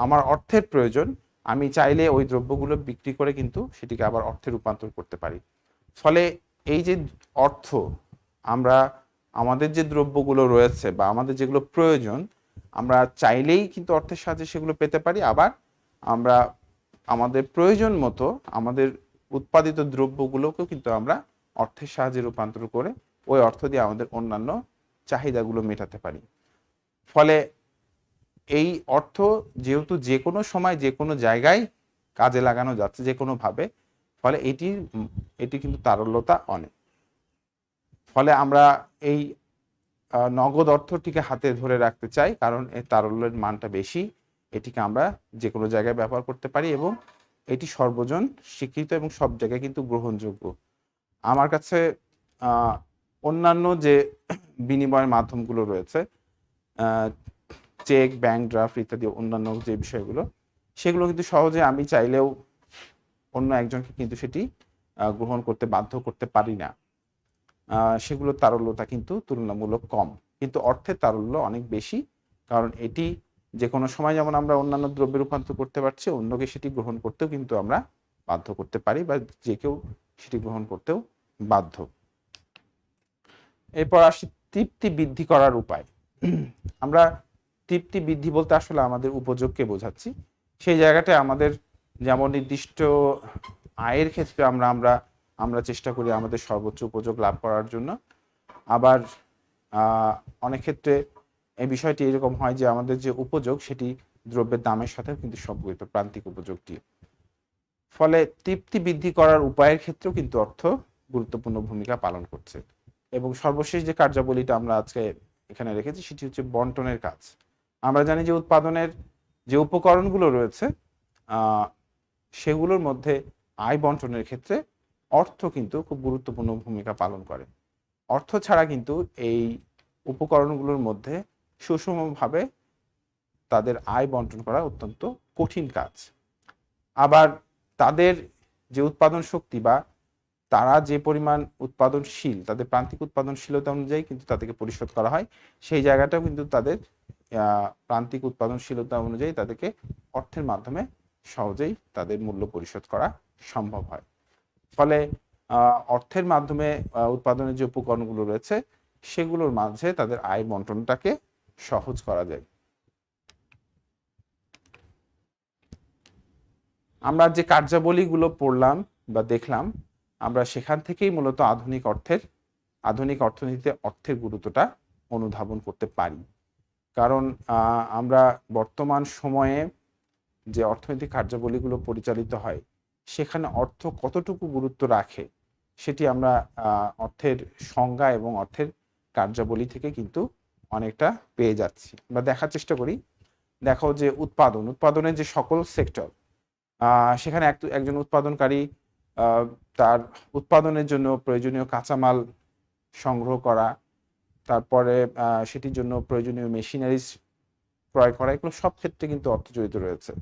আমার অর্থের প্রয়োজন, আমি চাইলে ওই দ্রব্যগুলো বিক্রি করে কিন্তু সেটিকে আবার অর্থে রূপান্তর করতে পারি। ফলে এই যে অর্থ, আমরা আমাদের যে দ্রব্যগুলো রয়েছে বা আমাদের যেগুলো প্রয়োজন, আমরা চাইলেই কিন্তু অর্থের সাহায্যে সেগুলো পেতে পারি। আবার আমরা আমাদের প্রয়োজন মতো আমাদের উৎপাদিত দ্রব্যগুলোকেও কিন্তু আমরা অর্থের সাহায্যে রূপান্তর করে ওই অর্থ দিয়ে আমাদের অন্যান্য চাহিদাগুলো মেটাতে পারি। ফলে এই অর্থ যেহেতু যে কোনো সময় যে কোনো জায়গায় কাজে লাগানো যাচ্ছে যে কোনোভাবে, ফলে এটি কিন্তু তারল্যতা অনেক। ফলে আমরা এই নগদ অর্থটিকে হাতে ধরে রাখতে চাই, কারণ এর তারল্যের মানটা বেশি। এটিকে আমরা যে কোনো জায়গায় ব্যবহার করতে পারি এবং এটি সর্বজন স্বীকৃত এবং সব জায়গায় কিন্তু গ্রহণযোগ্য। আমার কাছে অন্যান্য যে বিনিময়ের মাধ্যমগুলো রয়েছে, চেক, ব্যাংক ড্রাফট ইত্যাদি অন্যান্য যে বিষয়গুলো, সেগুলো কিন্তু সহজে আমি চাইলেও অন্য একজনকে কিন্তু সেটি গ্রহণ করতে বাধ্য করতে পারি না। সেগুলোর তারল্যতা কিন্তু তুলনামূলক কম, কিন্তু অর্থের তারল্য অনেক বেশি। কারণ এটি যে কোনো সময় যেমন আমরা অন্যান্য দ্রব্যে রূপান্তর করতে পারছি, অন্যকে সেটি গ্রহণ করতেও কিন্তু আমরা বাধ্য করতে পারি, বা যে কেউ সেটি গ্রহণ করতেও বাধ্য। এরপর আসি তৃপ্তি বৃদ্ধি করার উপায়। আমরা তৃপ্তি বৃদ্ধি বলতে আসলে আমাদের উপযোগকে বোঝাচ্ছি। সেই জায়গাটায় আমাদের যেমন নির্দিষ্ট আয়ের ক্ষেত্রে আমরা চেষ্টা করি আমাদের সর্বোচ্চ উপযোগ লাভ করার জন্য। আবার অনেক ক্ষেত্রে এই বিষয়টি এরকম হয় যে আমাদের যে উপযোগ সেটি দ্রব্যের দামের সাথেও কিন্তু সম্পর্কিত, প্রান্তিক উপযোগটি। ফলে তৃপ্তি বৃদ্ধি করার উপায়ের ক্ষেত্রেও কিন্তু অর্থ গুরুত্বপূর্ণ ভূমিকা পালন করছে। এবং সর্বশেষ যে কার্যাবলীটা আমরা আজকে এখানে রেখেছি সেটি হচ্ছে বন্টনের কাজ। আমরা জানি যে উৎপাদনের যে উপকরণগুলো রয়েছে সেগুলোর মধ্যে আয় বন্টনের ক্ষেত্রে অর্থ কিন্তু খুব গুরুত্বপূর্ণ ভূমিকা পালন করে। অর্থ ছাড়া কিন্তু এই উপকরণগুলোর মধ্যে সুষমভাবে তাদের আয় বন্টন করা অত্যন্ত কঠিন কাজ। আবার তাদের যে উৎপাদন শক্তি বা তারা যে পরিমাণ উৎপাদনশীল, তাদের প্রান্তিক উৎপাদনশীলতা অনুযায়ী কিন্তু তাদেরকে পরিশোধ করা হয়। সেই জায়গাটাও কিন্তু তাদের প্রান্তিক উৎপাদনশীলতা অনুযায়ী তাদেরকে অর্থের মাধ্যমে সহজেই তাদের মূল্য পরিশোধ করা সম্ভব হয়। ফলে অর্থের মাধ্যমে উৎপাদনের যে উপকরণগুলো রয়েছে সেগুলোর মাঝে তাদের আয় বন্টনটাকে সহজ করা যায়। আমরা যে কার্যাবলীগুলো পড়লাম বা দেখলাম, আমরা সেখান থেকেই মূলত আধুনিক অর্থনীতিতে অর্থের গুরুত্বটা অনুধাবন করতে পারি। কারণ আমরা বর্তমান সময়ে যে অর্থনৈতিক কার্যাবলীগুলো পরিচালিত হয় সেখানে অর্থ কতটুকু গুরুত্ব রাখে সেটি আমরা অর্থের সংজ্ঞা এবং অর্থের কার্যাবলী থেকে কিন্তু অনেকটা পেয়ে যাচ্ছি বা দেখার চেষ্টা করি। দেখো যে উৎপাদনের যে সকল সেক্টর, সেখানে একজন উৎপাদনকারী তার উৎপাদনের জন্য প্রয়োজনীয় কাঁচামাল সংগ্রহ করা, তারপরে সেটির জন্য প্রয়োজনীয় মেশিনারিজ ক্রয় করা, এগুলো সব ক্ষেত্রে কিন্তু অর্থ জড়িত রয়েছে।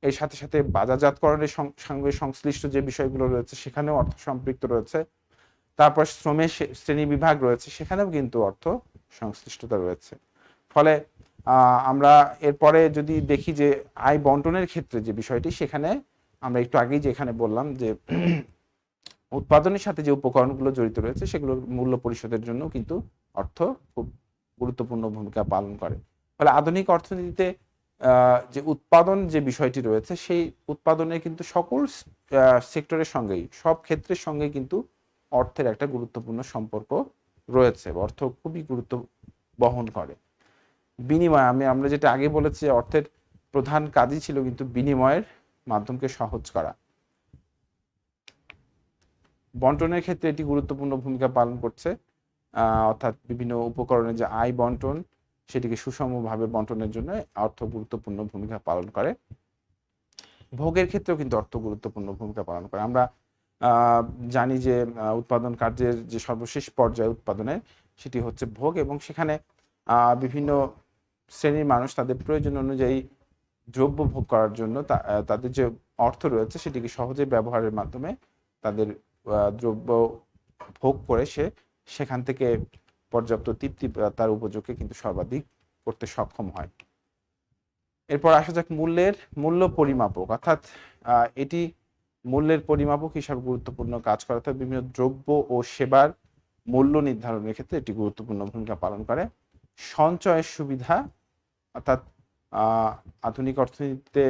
এর সাথে সাথে বাজারজাতকরণের সঙ্গে সংশ্লিষ্ট যে বিষয়গুলো রয়েছে সেখানেও অর্থ সম্পৃক্ত রয়েছে। তারপর শ্রমের শ্রেণী বিভাগ রয়েছে, সেখানেও কিন্তু অর্থ সংশ্লিষ্টতা রয়েছে। ফলে আমরা এরপরে যদি দেখি যে আয় বন্টনের ক্ষেত্রে যে বিষয়টি, সেখানে আমরা একটু আগেই যেখানে বললাম যে উৎপাদনের সাথে যে উপকরণগুলো জড়িত রয়েছে সেগুলোর মূল্য পরিশোধের জন্য কিন্তু অর্থ খুব গুরুত্বপূর্ণ ভূমিকা পালন করে। ফলে আধুনিক অর্থনীতিতে যে উৎপাদন যে বিষয়টি রয়েছে সেই উৎপাদনের কিন্তু সকল সেক্টরের সঙ্গেই, সব ক্ষেত্রের সঙ্গে কিন্তু অর্থের একটা গুরুত্বপূর্ণ সম্পর্ক রয়েছে। অর্থ খুবই গুরুত্ব বহন করে। বিনিময়, আমরা যেটা আগে বলেছি, অর্থের প্রধান কাজই ছিল কিন্তু বিনিময়ের মাধ্যমকে সহজ করা। বন্টনের ক্ষেত্রে এটি গুরুত্বপূর্ণ ভূমিকা পালন করছে, অর্থাৎ বিভিন্ন উপকরণের যে আয় বন্টন সেটিকে সুষমভাবে বন্টনের জন্য অর্থ গুরুত্বপূর্ণ ভূমিকা পালন করে। ভোগের ক্ষেত্রেও কিন্তু অর্থ গুরুত্বপূর্ণ ভূমিকা পালন করে। আমরা আহ, জানি যে উৎপাদন কার্যের যে সর্বশেষ পর্যায়ে উৎপাদনের সেটি হচ্ছে ভোগ, এবং সেখানে বিভিন্ন শ্রেণীর মানুষ তাদের প্রয়োজন অনুযায়ী দ্রব্য ভোগ করার জন্য তাদের যে অর্থ রয়েছে সেটিকে সহজে ব্যবহারের মাধ্যমে তাদের দ্রব্য ভোগ করে সেখান থেকে পর্যাপ্ত তৃপ্তি তার উপযোগকে কিন্তু সর্বাধিক করতে সক্ষম হয়। এরপর আসা যাক মূল্য পরিমাপক, অর্থাৎ এটি মূল্যের পরিমাপক হিসাবে গুরুত্বপূর্ণ কাজ করে, অর্থাৎ বিভিন্ন দ্রব্য ও সেবার মূল্য নির্ধারণের ক্ষেত্রে এটি গুরুত্বপূর্ণ ভূমিকা পালন করে। সঞ্চয়ের সুবিধা, অর্থাৎ আধুনিক অর্থনীতিতে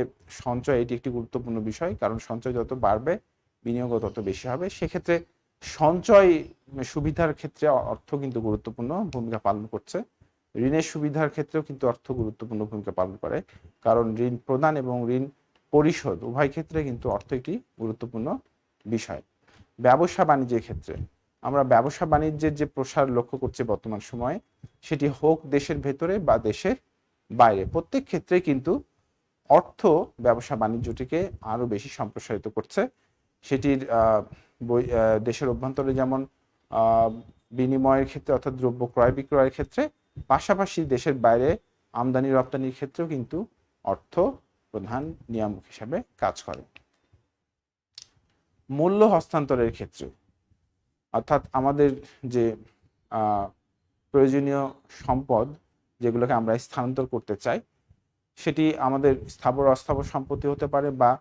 সঞ্চয় এটি একটি গুরুত্বপূর্ণ বিষয়, কারণ সঞ্চয় যত বাড়বে বিনিয়োগও তত বেশি হবে। সেক্ষেত্রে সঞ্চয় সুবিধার ক্ষেত্রে অর্থ কিন্তু গুরুত্বপূর্ণ ভূমিকা পালন করছে। ঋণের সুবিধার ক্ষেত্রেও কিন্তু অর্থ গুরুত্বপূর্ণ ভূমিকা পালন করে, কারণ ঋণ প্রদান এবং ঋণ পরিশোধ উভয় ক্ষেত্রে কিন্তু অর্থ একটি গুরুত্বপূর্ণ বিষয়। ব্যবসা বাণিজ্যের ক্ষেত্রে আমরা ব্যবসা বাণিজ্যের যে প্রসার লক্ষ্য করছি বর্তমান সময়ে, সেটি হোক দেশের ভেতরে বা দেশের বাইরে, প্রত্যেক ক্ষেত্রে কিন্তু অর্থ ব্যবসা বাণিজ্যটিকে আরো বেশি সম্প্রসারিত করছে। সেটির দেশের অভ্যন্তরে যেমন বিনিময়ের ক্ষেত্রে অর্থাৎ দ্রব্য ক্রয় বিক্রয়ের ক্ষেত্রে, পাশাপাশি দেশের বাইরে আমদানি রপ্তানির ক্ষেত্রেও কিন্তু অর্থ প্রধান নিয়ামক হিসাবে কাজ করে। মূল্য হস্তান্তরের ক্ষেত্রে, অর্থাৎ আমাদের যে প্রয়োজনীয় সম্পদ যেগুলোকে আমরা স্থানান্তর করতে চাই, সেটি আমাদের স্থাবর অস্থাবর সম্পত্তি হতে পারে, বা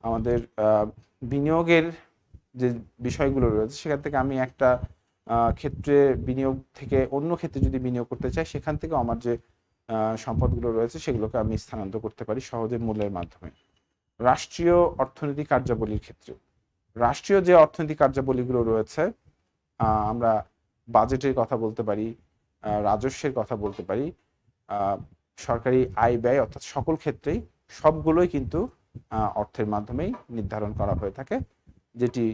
আমাদের বিনিয়োগের যে বিষয়গুলো রয়েছে সেখান থেকে আমি একটা ক্ষেত্রে বিনিয়োগ থেকে অন্য ক্ষেত্রে যদি বিনিয়োগ করতে চাই, সেখান থেকেও আমার যে সম্পদগুলো রয়েছে সেগুলোকে আমি স্থানান্তর করতে পারি সহজে মূল্যের মাধ্যমে। রাষ্ট্রীয় অর্থনৈতিক কার্যাবলীর ক্ষেত্রে, রাষ্ট্রীয় যে অর্থনৈতিক কার্যাবলীগুলো রয়েছে, আমরা বাজেটের কথা বলতে পারি, রাজস্বের কথা বলতে পারি, সরকারি আয় ব্যয়, অর্থাৎ সকল ক্ষেত্রেই সবগুলোই কিন্তু অর্থের মাধ্যমেই নির্ধারণ করা হয়ে থাকে, যেটি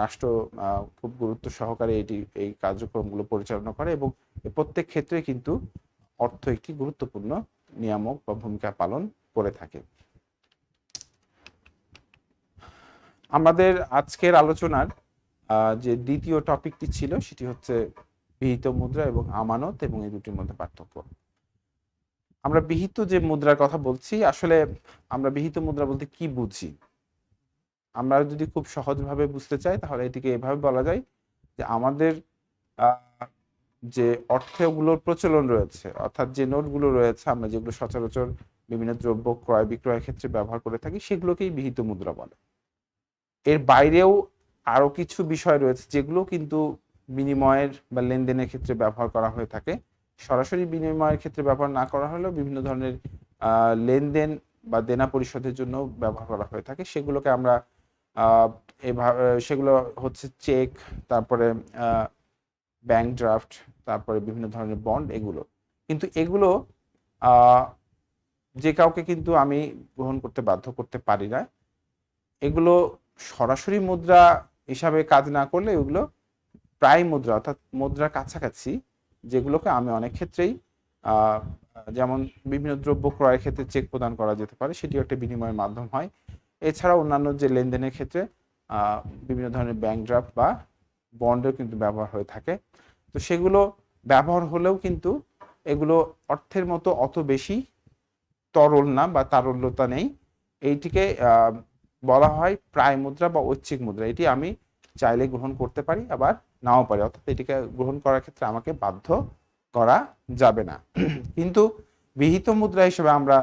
রাষ্ট্র খুব গুরুত্ব সহকারে এই কার্যক্রমগুলো পরিচালনা করে, এবং প্রত্যেক ক্ষেত্রে কিন্তু অর্থ একটি গুরুত্বপূর্ণ নিয়ামক বা ভূমিকা পালন করে থাকে। আমাদের আজকের আলোচনার যে দ্বিতীয় টপিকটি ছিল সেটি হচ্ছে বিহিত মুদ্রা এবং আমানত, এবং এই দুটির মধ্যে পার্থক্য। আমরা বিহিত যে মুদ্রার কথা বলছি, আসলে আমরা বিহিত মুদ্রা বলতে কি বুঝি? আমরা যদি খুব সহজভাবে বুঝতে চাই তাহলে এটিকে এভাবে বলা যায় যে আমাদের যে অর্থগুলোর প্রচলন রয়েছে, অর্থাৎ যে নোটগুলো রয়েছে আমরা যেগুলো সচরাচর বিভিন্ন দ্রব্য ক্রয় বিক্রয়ের ক্ষেত্রে ব্যবহার করে থাকি, সেগুলোকেই বিহিত মুদ্রা বলে। এর বাইরেও আরো কিছু বিষয় রয়েছে যেগুলো কিন্তু বিনিময়ের বা লেনদেনের ক্ষেত্রে ব্যবহার করা হয়ে থাকে। সরাসরি বিনিময়ের ক্ষেত্রে ব্যবহার না করা হলেও বিভিন্ন ধরনের লেনদেন বা দেনা পরিশোধের জন্য ব্যবহার করা হয়ে থাকে। সেগুলোকে আমরা সেগুলো হচ্ছে চেক, তারপরে ব্যাংক ড্রাফট, তারপরে বিভিন্ন ধরনের বন্ড, এগুলো কিন্তু এগুলো যে কাউকে কিন্তু আমি গ্রহণ করতে বাধ্য করতে পারি না। এগুলো সরাসরি মুদ্রা হিসাবে কাজ না করলে এগুলো প্রায় মুদ্রা, অর্থাৎ মুদ্রার কাছাকাছি, যেগুলোকে আমি অনেক ক্ষেত্রেই যেমন বিভিন্ন দ্রব্য ক্রয়ের ক্ষেত্রে চেক প্রদান করা যেতে পারে, সেটিও একটা বিনিময়ের মাধ্যম হয়। এছাড়া অন্যান্য যে লেনদেনের ক্ষেত্রে বিভিন্ন ধরনের ব্যাংক ড্রাফট বা বন্ডেও কিন্তু ব্যবহার হয়ে থাকে। তো সেগুলো ব্যবহার হলেও কিন্তু এগুলো অর্থের মতো অত বেশি তরল না বা তারল্যতা নেই। এইটিকে বলা হয় প্রায় মুদ্রা বা ঐচ্ছিক মুদ্রা। এটি আমি চাইলে গ্রহণ করতে পারি, আবার নাও পারি, অর্থাৎ এটিকে গ্রহণ করার ক্ষেত্রে আমাকে বাধ্য করা যাবে না। কিন্তু বিহিত মুদ্রা হিসেবে আমরা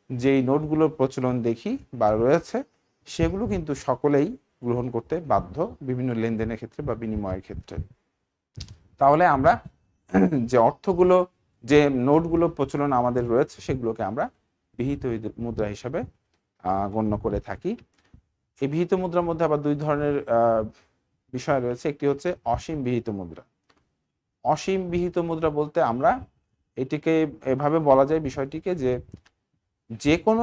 যেই নোটগুলোর প্রচলন দেখি বা রয়েছে, সেগুলো কিন্তু সকলেই গ্রহণ করতে বাধ্য বিভিন্ন লেনদেনের ক্ষেত্রে বা বিনিময়ের ক্ষেত্রে। তাহলে আমরা যে অর্থগুলো, যে নোটগুলো প্রচলন আমাদের রয়েছে, সেগুলোকে আমরা বিহিত মুদ্রা হিসেবে গণ্য করে থাকি। এই বিহিত মুদ্রার মধ্যে আবার দুই ধরনের বিষয় রয়েছে। একটি হচ্ছে অসীম বিহিত মুদ্রা। অসীম বিহিত মুদ্রা বলতে আমরা এটিকে এভাবে বলা যায় বিষয়টিকে, যে কোনো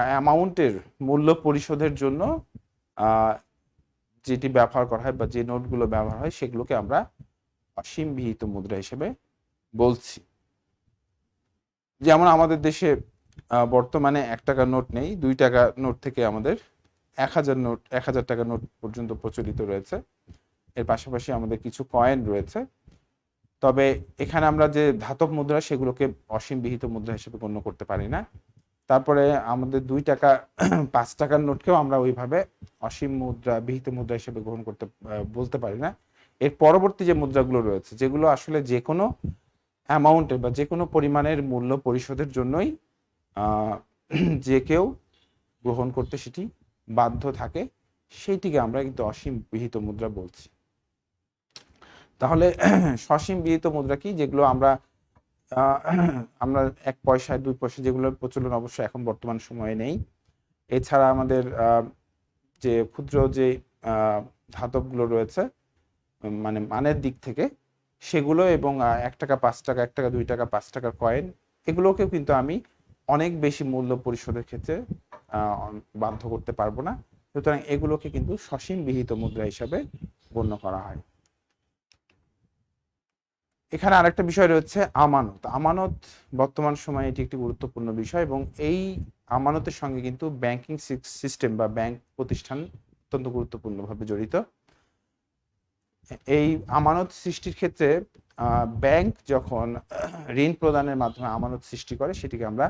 অ্যামাউন্টের মূল্য পরিশোধের জন্য যেটি ব্যবহার করা হয় বা যে নোটগুলো ব্যবহার হয়, সেগুলোকে আমরা অসীম বিহিত মুদ্রা হিসেবে বলছি। যেমন আমাদের দেশে বর্তমানে 1 টাকার নোট নেই, 2 টাকা নোট থেকে আমাদের 1000 নোট, 1000 টাকার নোট পর্যন্ত প্রচলিত রয়েছে। এর পাশাপাশি আমাদের কিছু কয়েন রয়েছে। তবে এখানে আমরা যে ধাতব মুদ্রা সেগুলোকে অসীম বিহিত মুদ্রা হিসেবে গণ্য করতে পারি না। তারপরে আমাদের 2 টাকা 5 টাকার নোটকেও আমরা ওইভাবে অসীম মুদ্রা, বিহিত মুদ্রা হিসেবে গ্রহণ করতে বলতে পারি না। এর পরবর্তী যে মুদ্রাগুলো রয়েছে, যেগুলো আসলে যে কোনো অ্যামাউন্টের বা যে কোনো পরিমাণের মূল্য পরিশোধের জন্যই যে কেউ গ্রহণ করতে সেটি বাধ্য থাকে, সেইটিকে আমরা কিন্তু অসীম বিহিত মুদ্রা বলছি। তাহলে সসীম বিহিত মুদ্রা কি? যেগুলো আমরা 1 পয়সা 2 পয়সা যেগুলোর প্রচলন অবশ্য এখন বর্তমান সময়ে নেই। এছাড়া আমাদের যে ক্ষুদ্র যে ধাতবগুলো রয়েছে মানে মানের দিক থেকে সেগুলো, এবং 1 টাকা 5 টাকা, 1 টাকা 2 টাকা 5 টাকার কয়েন, এগুলোকেও কিন্তু আমি অনেক বেশি মূল্য পরিশোধের ক্ষেত্রে বাধ্য করতে পারবো না। সুতরাং এগুলোকে কিন্তু সসীম বিহিত মুদ্রা হিসাবে গণ্য করা হয়। এখানে আরেকটা বিষয় রয়েছে আমানত। আমানত বর্তমান সময়ে এটি একটি গুরুত্বপূর্ণ বিষয়, এবং এই আমানতের সঙ্গে কিন্তু ব্যাংকিং সিস্টেম বা ব্যাংক প্রতিষ্ঠান অত্যন্ত গুরুত্বপূর্ণভাবে জড়িত। এই আমানত সৃষ্টির ক্ষেত্রে ব্যাংক যখন ঋণ প্রদানের মাধ্যমে আমানত সৃষ্টি করে, সেটিকে আমরা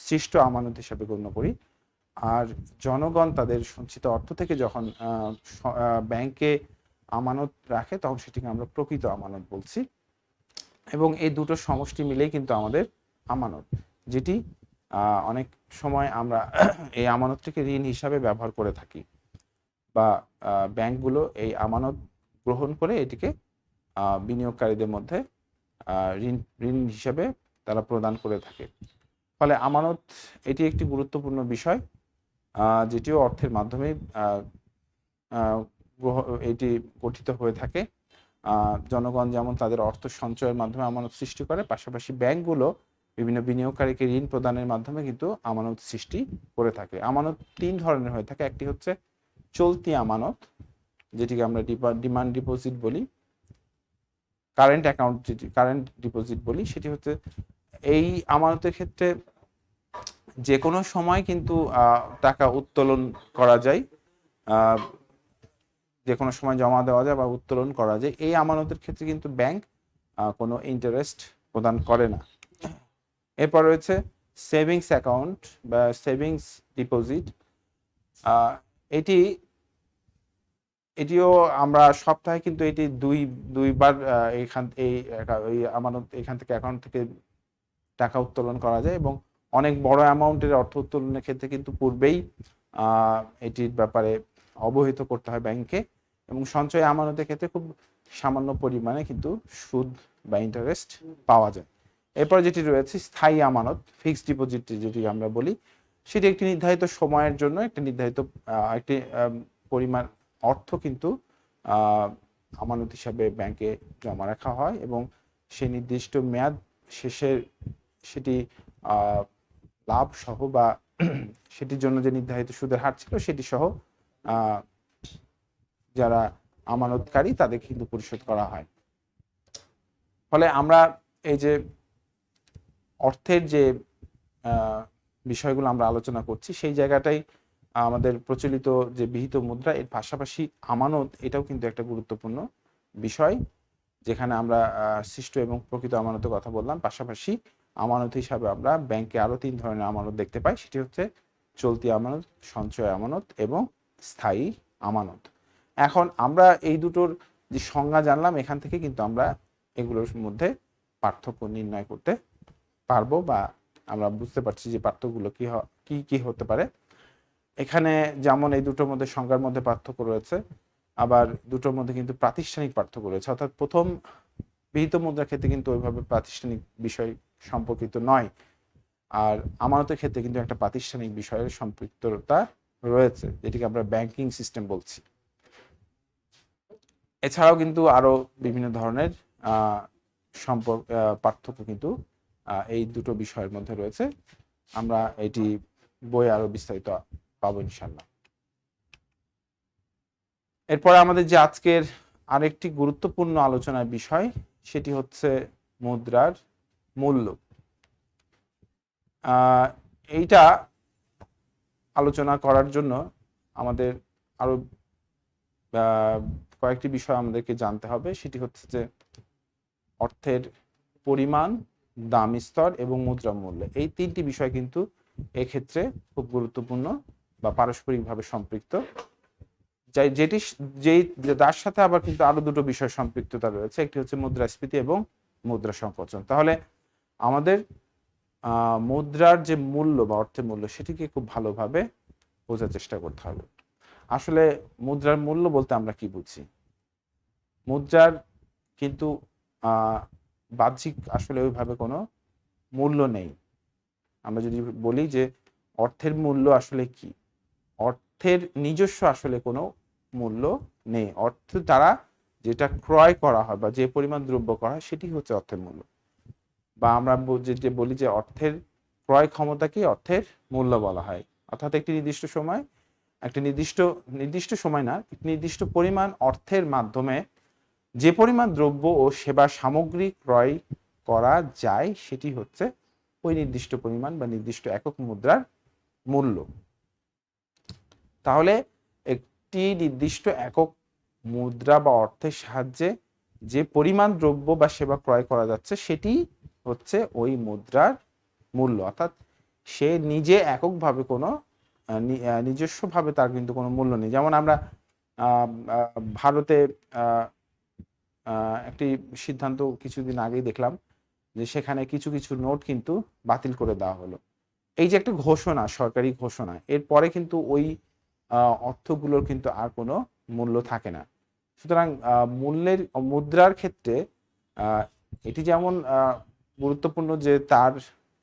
সৃষ্ট আমানত হিসাবে গণ্য করি। আর জনগণ তাদের সঞ্চিত অর্থ থেকে যখন ব্যাংকে আমানত রাখে, তখন সেটিকে আমরা প্রকৃত আমানত বলছি। এবং এই দুটো সমষ্টি মিলেই কিন্তু আমাদের আমানত, যেটি অনেক সময় আমরা এই আমানতটিকে ঋণ হিসাবে ব্যবহার করে থাকি, বা ব্যাংকগুলো এই আমানত গ্রহণ করে এটিকে বিনিয়োগকারীদের মধ্যে ঋণ হিসাবে তারা প্রদান করে থাকে। ফলে আমানত এটি একটি গুরুত্বপূর্ণ বিষয়, যেটিও অর্থের মাধ্যমে এটি গঠিত হয়ে থাকে। জনগণ যেমন তাদের অর্থ সঞ্চয়ের মাধ্যমে আমানত সৃষ্টি করে, পাশাপাশি ব্যাংকগুলো বিভিন্ন বিনিয়োগকারীকে ঋণ প্রদানের মাধ্যমে কিন্তু আমানত সৃষ্টি করে থাকে। আমানত 3 ধরনের হয়ে থাকে। একটি হচ্ছে চলতি আমানত, যেটিকে আমরা ডিমান্ড ডিপোজিট বলি, কারেন্ট অ্যাকাউন্ট যেটি কারেন্ট ডিপোজিট বলি। সেটি হচ্ছে এই আমানতের ক্ষেত্রে যে কোনো সময় কিন্তু টাকা উত্তোলন করা যায়, যে কোনো সময় জমা দেওয়া যায় বা উত্তোলন করা যায়। এই আমানতের ক্ষেত্রে কিন্তু ব্যাংক কোনো ইন্টারেস্ট প্রদান করে না। এরপর রয়েছে সেভিংস অ্যাকাউন্ট বা সেভিংস ডিপোজিট। এটিও আমরা সপ্তাহে কিন্তু এটি দুইবার এই আমানত এখান থেকে অ্যাকাউন্ট থেকে টাকা উত্তোলন করা যায়, এবং অনেক বড় অ্যামাউন্টের অর্থ উত্তোলনের ক্ষেত্রে কিন্তু পূর্বেই এটির ব্যাপারে অবহিত করতে হয় ব্যাংকে, এবং সঞ্চয় আমানতের ক্ষেত্রে খুব সামান্য পরিমাণে কিন্তু সুদ বা ইন্টারেস্ট পাওয়া যায়। এরপর যেটি রয়েছে স্থায়ী আমানত, ফিক্সড ডিপোজিট যেটি আমরা বলি, সেটি একটি নির্ধারিত সময়ের জন্য একটি নির্ধারিত একটি পরিমাণ অর্থ কিন্তু আমানত হিসাবে ব্যাংকে জমা রাখা হয়, এবং সেই নির্দিষ্ট মেয়াদ শেষে সেটি লাভ সহ বা সেটির জন্য যে নির্ধারিত সুদের হার ছিল সেটি সহ যারা আমানতকারী তাদের কিন্তু পরিশোধ করা হয়। ফলে আমরা এই যে অর্থের যে বিষয়গুলো আমরা আলোচনা করছি, সেই জায়গাটাই আমাদের প্রচলিত যে বিহিত মুদ্রা, এর পাশাপাশি আমানত, এটাও কিন্তু একটা গুরুত্বপূর্ণ বিষয়, যেখানে আমরা সৃষ্ট এবং প্রকৃত আমানতের কথা বললাম। পাশাপাশি আমানত হিসাবে আমরা ব্যাংকে আরো 3 ধরনের আমানত দেখতে পাই। সেটি হচ্ছে চলতি আমানত, সঞ্চয় আমানত এবং স্থায়ী আমানত। এখন আমরা এই দুটোর যে সংজ্ঞা জানলাম, এখান থেকে কিন্তু আমরা এগুলোর মধ্যে পার্থক্য নির্ণয় করতে পারবো, বা আমরা বুঝতে পারছি যে পার্থক্যগুলো কি হতে পারে। এখানে যেমন এই দুটোর মধ্যে সংজ্ঞার মধ্যে পার্থক্য রয়েছে, আবার দুটোর মধ্যে কিন্তু প্রাতিষ্ঠানিক পার্থক্য রয়েছে। অর্থাৎ প্রথম বিহিত মুদ্রার ক্ষেত্রে কিন্তু ওইভাবে প্রাতিষ্ঠানিক বিষয় সম্পর্কিত নয়, আর আমানতের ক্ষেত্রে কিন্তু একটা প্রাতিষ্ঠানিক বিষয়ের সম্পৃক্ততা রয়েছে, যেটিকে আমরা ব্যাংকিং সিস্টেম বলছি। এছাড়াও কিন্তু আরো বিভিন্ন ধরনের পার্থক্য কিন্তু এই দুটো বিষয়ের মধ্যে রয়েছে। আমরা এটি বইয়ে আরো বিস্তারিত পাবো ইনশাল্লাহ। এরপরে আমাদের যে আজকের আরেকটি গুরুত্বপূর্ণ আলোচনার বিষয়, সেটি হচ্ছে মুদ্রার মূল্য। এইটা আলোচনা করার জন্য আমাদের আরো কয়েকটি বিষয় আমাদেরকে জানতে হবে, সেটি হচ্ছে যে অর্থের পরিমাণ, দাম স্তর এবং মুদ্রা মূল্য, এই তিনটি বিষয় কিন্তু এক্ষেত্রে খুব গুরুত্বপূর্ণ বা পারস্পরিকভাবে সম্পৃক্ত, যেই তার সাথে আবার কিন্তু আরো দুটো বিষয় সম্পৃক্ততা রয়েছে, একটি হচ্ছে মুদ্রাস্ফীতি এবং মুদ্রা সংকোচন। তাহলে আমাদের মুদ্রার যে মূল্য বা অর্থের মূল্য সেটিকে খুব ভালোভাবে বোঝার চেষ্টা করতে হবে। আসলে মুদ্রার মূল্য বলতে আমরা কি বুঝি? মুদ্রার কিন্তু বাহ্যিক আসলে ওইভাবে কোনো মূল্য নেই। আমরা যদি বলি যে অর্থের মূল্য আসলে কি, অর্থের নিজস্ব আসলে কোনো মূল্য নেই। অর্থ দ্বারা যেটা ক্রয় করা হয় বা যে পরিমাণ দ্রব্য করা হয় সেটি হচ্ছে অর্থের মূল্য, বা আমরা যে বলি যে অর্থের ক্রয় ক্ষমতাকে অর্থের মূল্য বলা হয়। অর্থাৎ একটি নির্দিষ্ট সময়, একটি নির্দিষ্ট সময় না, একটি নির্দিষ্ট পরিমাণ অর্থের মাধ্যমে যে পরিমাণ দ্রব্য ও সেবা সামগ্রী ক্রয় করা যায় সেটি হচ্ছে ওই নির্দিষ্ট পরিমাণ বা নির্দিষ্ট একক মুদ্রার মূল্য। তাহলে একটি নির্দিষ্ট একক মুদ্রা বা অর্থের সাহায্যে যে পরিমাণ দ্রব্য বা সেবা ক্রয় করা যাচ্ছে সেটি হচ্ছে ওই মুদ্রার মূল্য। অর্থাৎ সে নিজে এককভাবে কোনো নিজস্বভাবে তার কিন্তু কোনো মূল্য নেই। যেমন আমরা ভারতে একটি সিদ্ধান্ত কিছুদিন আগেই দেখলাম যে সেখানে কিছু কিছু নোট কিন্তু বাতিল করে দেওয়া হলো। এই যে একটা ঘোষণা, সরকারি ঘোষণা, এরপরে কিন্তু ওই অর্থগুলোর কিন্তু আর কোনো মূল্য থাকে না। সুতরাং মুদ্রার ক্ষেত্রে এটি যেমন গুরুত্বপূর্ণ যে তার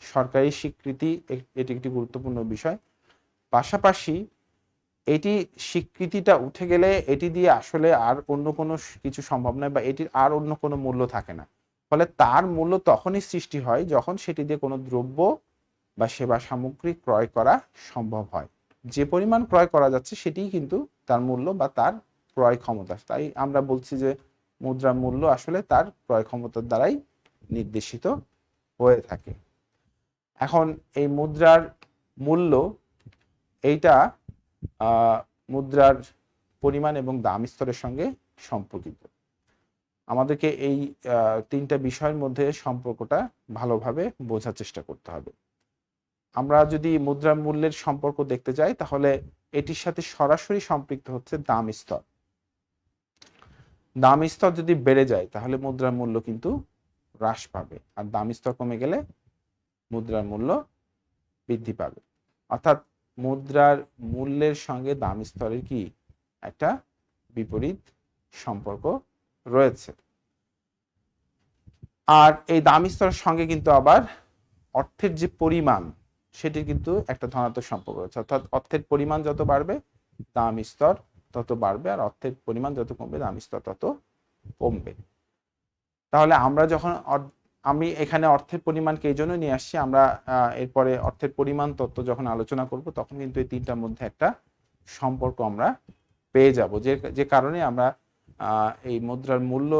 সরকারি স্বীকৃতি, এটি একটি গুরুত্বপূর্ণ বিষয়। পাশাপাশি এটি স্বীকৃতিটা উঠে গেলে এটি দিয়ে আসলে আর অন্য কোনো কিছু সম্ভব নয়, বা এটির আর অন্য কোনো মূল্য থাকে না। ফলে তার মূল্য তখনই সৃষ্টি হয় যখন সেটি দিয়ে কোনো দ্রব্য বা সেবা সামগ্রী ক্রয় করা সম্ভব হয়। যে পরিমাণ ক্রয় করা যাচ্ছে সেটিই কিন্তু তার মূল্য বা তার ক্রয় ক্ষমতা। তাই আমরা বলছি যে মুদ্রার মূল্য আসলে তার ক্রয় ক্ষমতার দ্বারাই নির্দেশিত হয়ে থাকে। এখন এই মুদ্রার মূল্য, এইটা মুদ্রার পরিমাণ এবং দাম স্তরের সঙ্গে সম্পর্কিত। আমাদেরকে এই তিনটা বিষয়ের মধ্যে সম্পর্কটা ভালোভাবে বোঝার চেষ্টা করতে হবে। আমরা যদি মুদ্রার মূল্যের সম্পর্ক দেখতে যাই তাহলে এটির সাথে সরাসরি সম্পৃক্ত হচ্ছে দাম স্তর। দাম স্তর যদি বেড়ে যায় তাহলে মুদ্রার মূল্য কিন্তু হ্রাস পাবে, আর দাম স্তর কমে গেলে মুদ্রার মূল্য বৃদ্ধি পাবে। অর্থাৎ মুদ্রার মূল্যের সঙ্গে দাম স্তরের কি একটা বিপরীত সম্পর্ক রয়েছে। আর এই দাম স্তরের সঙ্গে কিন্তু আবার অর্থের যে পরিমাণ সেটির কিন্তু একটা ধনাত্মক সম্পর্ক রয়েছে। অর্থাৎ অর্থের পরিমাণ যত বাড়বে দাম স্তর তত বাড়বে, আর অর্থের পরিমাণ যত কমবে দাম স্তর তত কমবে। তাহলে আমরা যখন আমি এখানে অর্থের পরিমাণকে এই জন্য নিয়ে আসছি, আমরা এরপরে অর্থের পরিমাণ তত্ত্ব যখন আলোচনা করব তখন কিন্তু এই তিনটার মধ্যে একটা সম্পর্ক আমরা পেয়ে যাব, যে কারণে আমরা এই মুদ্রার মূল্য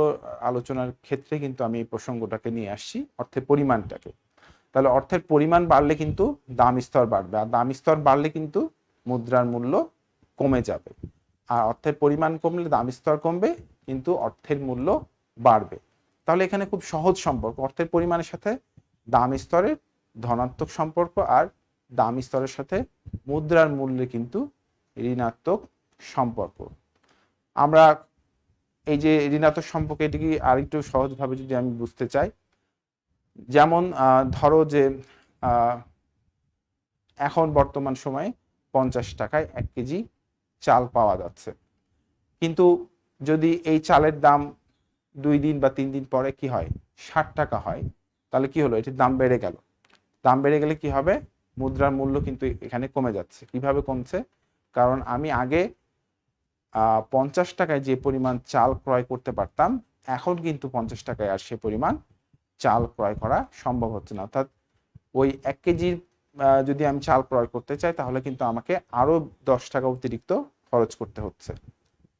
আলোচনার ক্ষেত্রে কিন্তু আমি এই প্রসঙ্গটাকে নিয়ে আসছি, অর্থের পরিমাণটাকে। তাহলে অর্থের পরিমাণ বাড়লে কিন্তু দাম স্তর বাড়বে, আর দাম স্তর বাড়লে কিন্তু মুদ্রার মূল্য কমে যাবে। আর অর্থের পরিমাণ কমলে দাম স্তর কমবে কিন্তু অর্থের মূল্য বাড়বে। তাহলে এখানে খুব সহজ সম্পর্ক, অর্থের পরিমাণের সাথে দাম স্তরের ধনাত্মক সম্পর্ক, আর দাম স্তরের সাথে মুদ্রার মূল্যে কিন্তু ঋণাত্মক সম্পর্ক। আমরা এই যে ঋণাত্মক সম্পর্ক, এটিকে আরেকটু সহজভাবে যদি আমি বুঝতে চাই, যেমন ধরো যে এখন বর্তমান সময়ে 50 টাকায় 1 কেজি চাল পাওয়া যাচ্ছে, কিন্তু যদি এই চালের দাম 2 দিন বা 3 দিন পরে কি হয় 60 টাকা হয়, তাহলে কি হলো, এটির দাম বেড়ে গেল। দাম বেড়ে গেলে কি হবে, মুদ্রার মূল্য কিন্তু এখানে কমে যাচ্ছে। কিভাবে কমছে? কারণ আমি আগে 50 টাকায় যে পরিমাণ চাল ক্রয় করতে পারতাম, এখন কিন্তু 50 টাকায় আর সে পরিমাণ চাল ক্রয় করা সম্ভব হচ্ছে না। অর্থাৎ ওই 1 কেজির যদি আমি চাল ক্রয় করতে চাই তাহলে কিন্তু আমাকে আরো 10 টাকা অতিরিক্ত খরচ করতে হচ্ছে।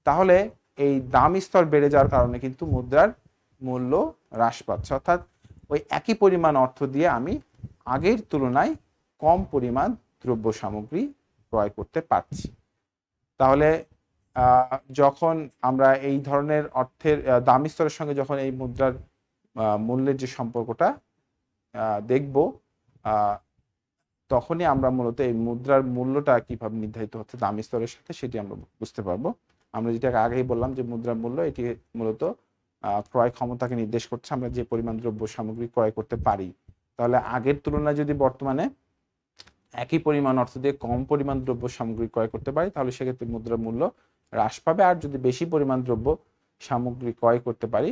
তাহলে এই দাম স্তর বেড়ে যাওয়ার কারণে কিন্তু মুদ্রার মূল্য হ্রাস পাচ্ছে। অর্থাৎ ওই একই পরিমাণ অর্থ দিয়ে আমি আগের তুলনায় কম পরিমাণ দ্রব্য সামগ্রী ক্রয় করতে পারছি। তাহলে যখন আমরা এই ধরনের অর্থের দামি স্তরের সঙ্গে যখন এই মুদ্রার মূল্যের যে সম্পর্কটা দেখব, তখনই আমরা মূলত এই মুদ্রার মূল্যটা কিভাবে নির্ধারিত হচ্ছে দামি স্তরের সাথে সেটি আমরা বুঝতে পারবো। আমরা যেটাকে আগেই বললাম যে মুদ্রার মূল্য এটি মূলত ক্রয় ক্ষমতাকে নির্দেশ করছে, আমরা যে পরিমাণ দ্রব্য সামগ্রী ক্রয় করতে পারি। তাহলে আগের তুলনায় যদি বর্তমানে একই পরিমাণ অর্থ দিয়ে কম পরিমাণ দ্রব্য সামগ্রী ক্রয় করতে পারি, তাহলে সেক্ষেত্রে মুদ্রার মূল্য হ্রাস পাবে। আর যদি বেশি পরিমাণ দ্রব্য সামগ্রী ক্রয় করতে পারি,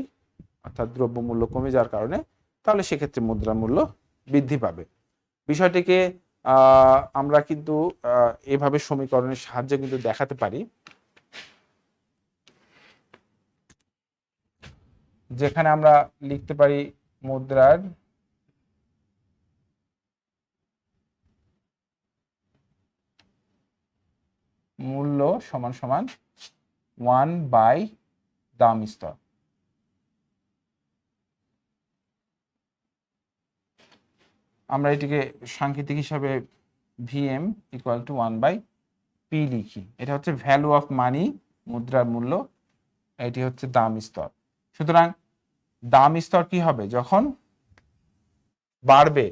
অর্থাৎ দ্রব্য মূল্য কমে যাওয়ার কারণে, তাহলে সেক্ষেত্রে মুদ্রার মূল্য বৃদ্ধি পাবে। বিষয়টিকে আমরা কিন্তু এভাবে সমীকরণের সাহায্যে কিন্তু দেখাতে পারি, যেখানে আমরা লিখতে পারি মুদ্রার মূল্য সমান সমান 1/দাম স্তর। আমরা এটিকে সাংকেতিক হিসাবে ভিএম ইকুয়াল টু 1/পি লিখি। এটা হচ্ছে ভ্যালু অফ মানি, মুদ্রার মূল্য, এটি হচ্ছে দাম স্তর। সুতরাং দাম স্তর কি হবে? যখন বাড়বে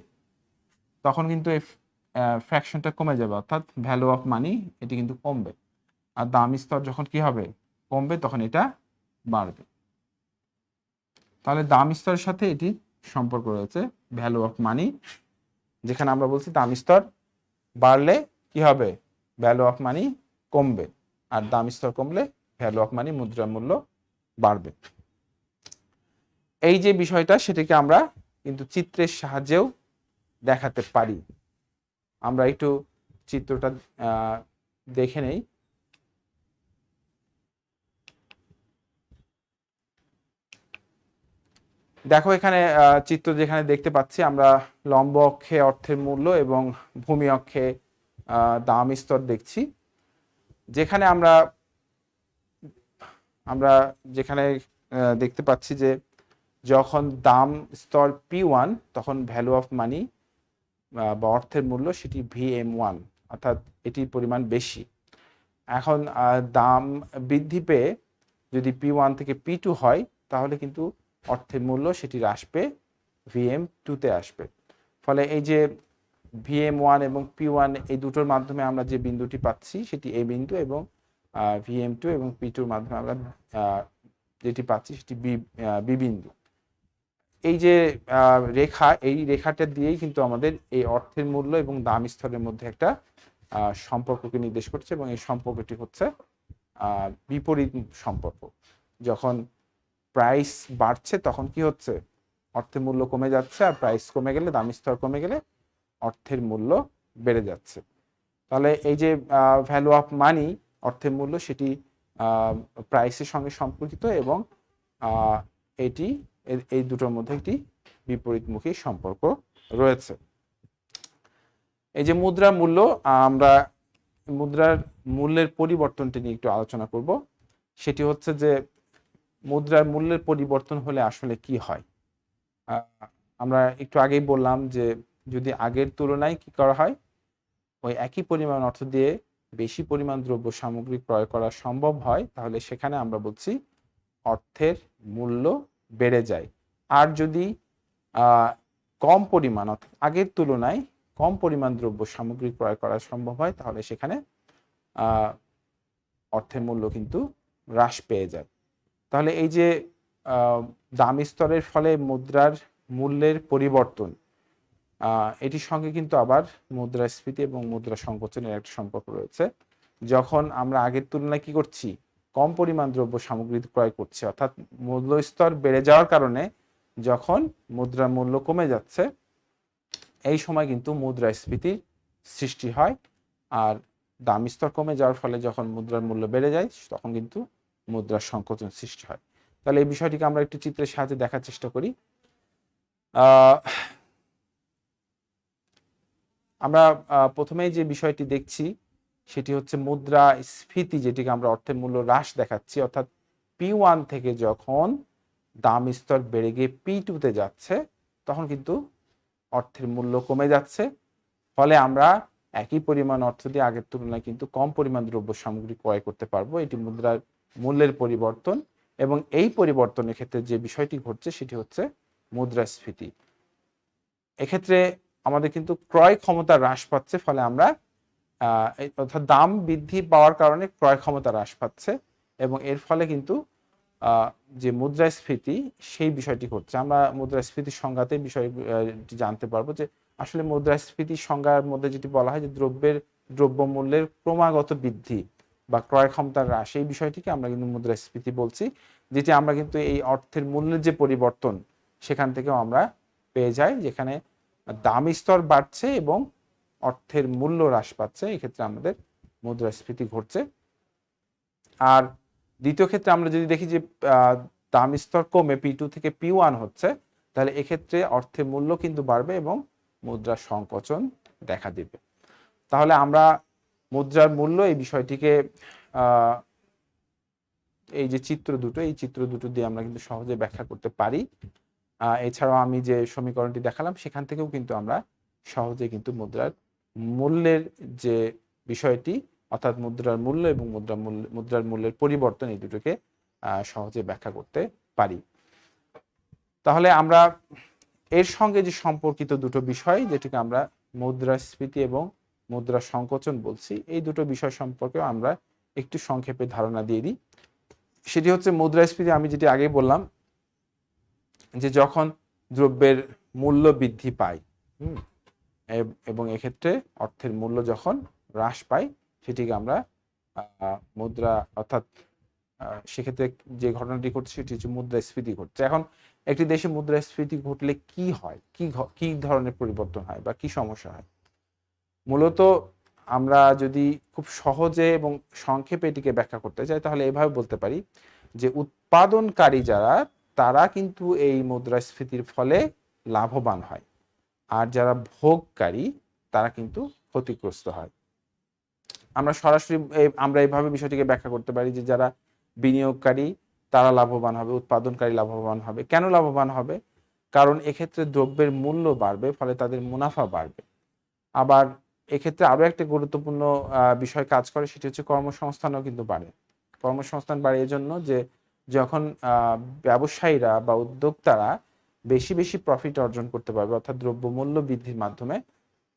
তখন কিন্তু এই ফ্র্যাকশনটা কমে যাবে, অর্থাৎ ভ্যালু অফ মানি এটি কিন্তু কমবে। আর দাম স্তর যখন কি হবে? কমবে, তখন এটা বাড়বে। তাহলে দাম স্তরের সাথে এটি সম্পর্ক রয়েছে, ভ্যালু অফ মানি, যেখানে আমরা বলছি দাম স্তর বাড়লে কি হবে? ভ্যালু অফ মানি কমবে, আর দাম স্তর কমলে ভ্যালু অফ মানি, মুদ্রার মূল্য বাড়বে। এই যে বিষয়টা, সেটাকে আমরা কিন্তু চিত্রের সাহায্যেও দেখাতে পারি। আমরা একটু চিত্রটা দেখে নেই। দেখো এখানে চিত্র যেখানে দেখতে পাচ্ছি আমরা লম্ব অক্ষে অর্থের মূল্য এবং ভূমি অক্ষে দাম স্তর দেখছি। যেখানে আমরা যেখানে দেখতে পাচ্ছি যে যখন দাম স্তর P1, তখন ভ্যালু অফ মানি বা অর্থের মূল্য সেটি VM1, অর্থাৎ এটির পরিমাণ বেশি। এখন দাম বৃদ্ধি পেয়ে যদি P1 থেকে P2 হয়, তাহলে কিন্তু অর্থের মূল্য সেটি হ্রাস পেয়ে VM2-তে আসবে। ফলে এই যে VM1 এবং P1 এই দুটোর মাধ্যমে আমরা যে বিন্দুটি পাচ্ছি সেটি A বিন্দু, এবং VM2 এবং P2-র মাধ্যমে আমরা যেটি পাচ্ছি সেটি B বিন্দু। এই যে রেখা, এই রেখাটা দিয়েই কিন্তু আমাদের এই অর্থের মূল্য এবং দাম স্তরের মধ্যে একটা সম্পর্ককে নির্দেশ করছে, এবং এই সম্পর্কটি হচ্ছে বিপরীত সম্পর্ক। যখন প্রাইস বাড়ছে তখন কি হচ্ছে? অর্থের মূল্য কমে যাচ্ছে, আর প্রাইস কমে গেলে, দাম স্তর কমে গেলে অর্থের মূল্য বেড়ে যাচ্ছে। তাহলে এই যে ভ্যালু অফ মানি, অর্থের মূল্য, সেটি প্রাইসের সঙ্গে সম্পর্কিত, এবং এটি এই দুটোর মধ্যে একটি বিপরীতমুখী সম্পর্ক রয়েছে। এই যে মুদ্রার মূল্য, আমরা মুদ্রার মূল্যের পরিবর্তনটি নিয়ে একটু আলোচনা করব। সেটি হচ্ছে যে মুদ্রার মূল্যের পরিবর্তন হলে আসলে কি হয়। আমরা একটু আগেই বললাম যে যদি আগের তুলনায় কি করা হয়, ওই একই পরিমাণ অর্থ দিয়ে বেশি পরিমাণ দ্রব্য সামগ্রী ক্রয় করা সম্ভব হয়, তাহলে সেখানে আমরা বলছি অর্থের মূল্য বেড়ে যায়। আর যদি কম পরিমাণ, অর্থাৎ আগের তুলনায় কম পরিমাণ দ্রব্য সামগ্রী ক্রয় করা সম্ভব হয়, তাহলে সেখানে অর্থের মূল্য কিন্তু হ্রাস পেয়ে যায়। তাহলে এই যে দাম স্তরের ফলে মুদ্রার মূল্যের পরিবর্তন, এটির সঙ্গে কিন্তু আবার মুদ্রাস্ফীতি এবং মুদ্রা সংকোচনের একটা সম্পর্ক রয়েছে। যখন আমরা আগের তুলনায় কি করছি? কম পরিমাণ দ্রব্য সামগ্রী ক্রয় করছি, অর্থাৎ মূল্যস্তর বেড়ে যাওয়ার কারণে যখন মুদ্রার মূল্য কমে যাচ্ছে, এই সময় কিন্তু মুদ্রাস্ফীতির সৃষ্টি হয়। আর দাম স্তর কমে যাওয়ার ফলে যখন মুদ্রার মূল্য বেড়ে যায়, তখন কিন্তু মুদ্রার সংকোচন সৃষ্টি হয়। তাহলে এই বিষয়টিকে আমরা একটু চিত্রের সাহায্যে দেখার চেষ্টা করি। আমরা প্রথমেই যে বিষয়টি দেখছি সেটি হচ্ছে মুদ্রাস্ফীতি, যেটিকে আমরা অর্থের মূল্য হ্রাস দেখাচ্ছি। অর্থাৎ P1 থেকে যখন দাম স্তর বেড়ে গিয়ে P2-তে যাচ্ছে, তখন কিন্তু অর্থের মূল্য কমে যাচ্ছে। ফলে আমরা একই পরিমাণ অর্থ দিয়ে আগের তুলনায় কিন্তু কম পরিমাণ দ্রব্য সামগ্রী ক্রয় করতে পারবো। এটি মুদ্রার মূল্যের পরিবর্তন, এবং এই পরিবর্তনের ক্ষেত্রে যে বিষয়টি ঘটছে সেটি হচ্ছে মুদ্রাস্ফীতি। এক্ষেত্রে আমাদের কিন্তু ক্রয় ক্ষমতা হ্রাস পাচ্ছে, ফলে আমরা অর্থাৎ দাম বৃদ্ধি পাওয়ার কারণে ক্রয় ক্ষমতা হ্রাস পাচ্ছে, এবং এর ফলে কিন্তু যে মুদ্রাস্ফীতি সেই বিষয়টি হচ্ছে। আমরা মুদ্রাস্ফীতির সংজ্ঞাতে বিষয়টি জানতে পারবো যে আসলে মুদ্রাস্ফীতির সংজ্ঞার মধ্যে যেটি বলা হয় যে দ্রব্যমূল্যের ক্রমাগত বৃদ্ধি বা ক্রয় ক্ষমতার হ্রাস, এই বিষয়টিকে আমরা কিন্তু মুদ্রাস্ফীতি বলছি, যেটি আমরা কিন্তু এই অর্থের মূল্যের যে পরিবর্তন সেখান থেকেও আমরা পেয়ে যাই, যেখানে দাম স্তর বাড়ছে এবং অর্থের মূল্য হ্রাস পাচ্ছে, এক্ষেত্রে আমাদের মুদ্রাস্ফীতি ঘটছে। আর দ্বিতীয় ক্ষেত্রে আমরা যদি দেখি যে দাম স্তর কমে P2 থেকে P1 হচ্ছে, তাহলে এক্ষেত্রে অর্থের মূল্য কিন্তু বাড়বে এবং মুদ্রার সংকোচন দেখা দিবে। তাহলে আমরা মুদ্রার মূল্য এই বিষয়টিকে এই যে চিত্র দুটো দিয়ে আমরা কিন্তু সহজে ব্যাখ্যা করতে পারি। এছাড়াও আমি যে সমীকরণটি দেখালাম সেখান থেকেও কিন্তু আমরা সহজে কিন্তু মুদ্রার মূল্যের যে বিষয়টি, অর্থাৎ মুদ্রার মূল্য এবং মুদ্রার মূল্যের পরিবর্তন, এই দুটোকে সহজে ব্যাখ্যা করতে পারি। তাহলে আমরা এর সঙ্গে যে সম্পর্কিত দুটো বিষয়, যেটিকে আমরা মুদ্রাস্ফীতি এবং মুদ্রা সংকোচন বলছি, এই দুটো বিষয় সম্পর্কে আমরা একটু সংক্ষেপে ধারণা দিয়ে দিই। সেটি হচ্ছে মুদ্রাস্ফীতি, আমি যেটি আগে বললাম যে যখন দ্রব্যের মূল্য বৃদ্ধি পায় এবং এক্ষেত্রে অর্থের মূল্য যখন হ্রাস পায়, সেটিকে আমরা মুদ্রা, অর্থাৎ সেক্ষেত্রে যে ঘটনাটি ঘটছে সেটি হচ্ছে মুদ্রাস্ফীতি ঘটছে। এখন একটি দেশে মুদ্রাস্ফীতি ঘটলে কি হয়, কি ধরনের পরিবর্তন হয় বা কি সমস্যা হয়? মূলত আমরা যদি খুব সহজে এবং সংক্ষেপে এটিকে ব্যাখ্যা করতে চাই, তাহলে এভাবে বলতে পারি যে উৎপাদনকারী যারা, তারা কিন্তু এই মুদ্রাস্ফীতির ফলে লাভবান হয়, আর যারা ভোগকারী তারা কিন্তু ক্ষতিগ্রস্ত হয়। আমরা সরাসরি আমরা এইভাবে বিষয়টিকে ব্যাখ্যা করতে পারি যে যারা বিনিয়োগকারী তারা লাভবান হবে, উৎপাদনকারী লাভবান হবে। কেন লাভবান হবে? কারণ এক্ষেত্রে দ্রব্যের মূল্য বাড়বে, ফলে তাদের মুনাফা বাড়বে। আবার এক্ষেত্রে আরো একটা গুরুত্বপূর্ণ বিষয় কাজ করে, সেটি হচ্ছে কর্মসংস্থানও কিন্তু বাড়ে। কর্মসংস্থান বাড়ে এজন্য যে যখন ব্যবসায়ীরা বা উদ্যোক্তারা বেশি বেশি প্রফিট অর্জন করতে পারবে, অর্থাৎ দ্রব্যমূল্য বৃদ্ধির মাধ্যমে,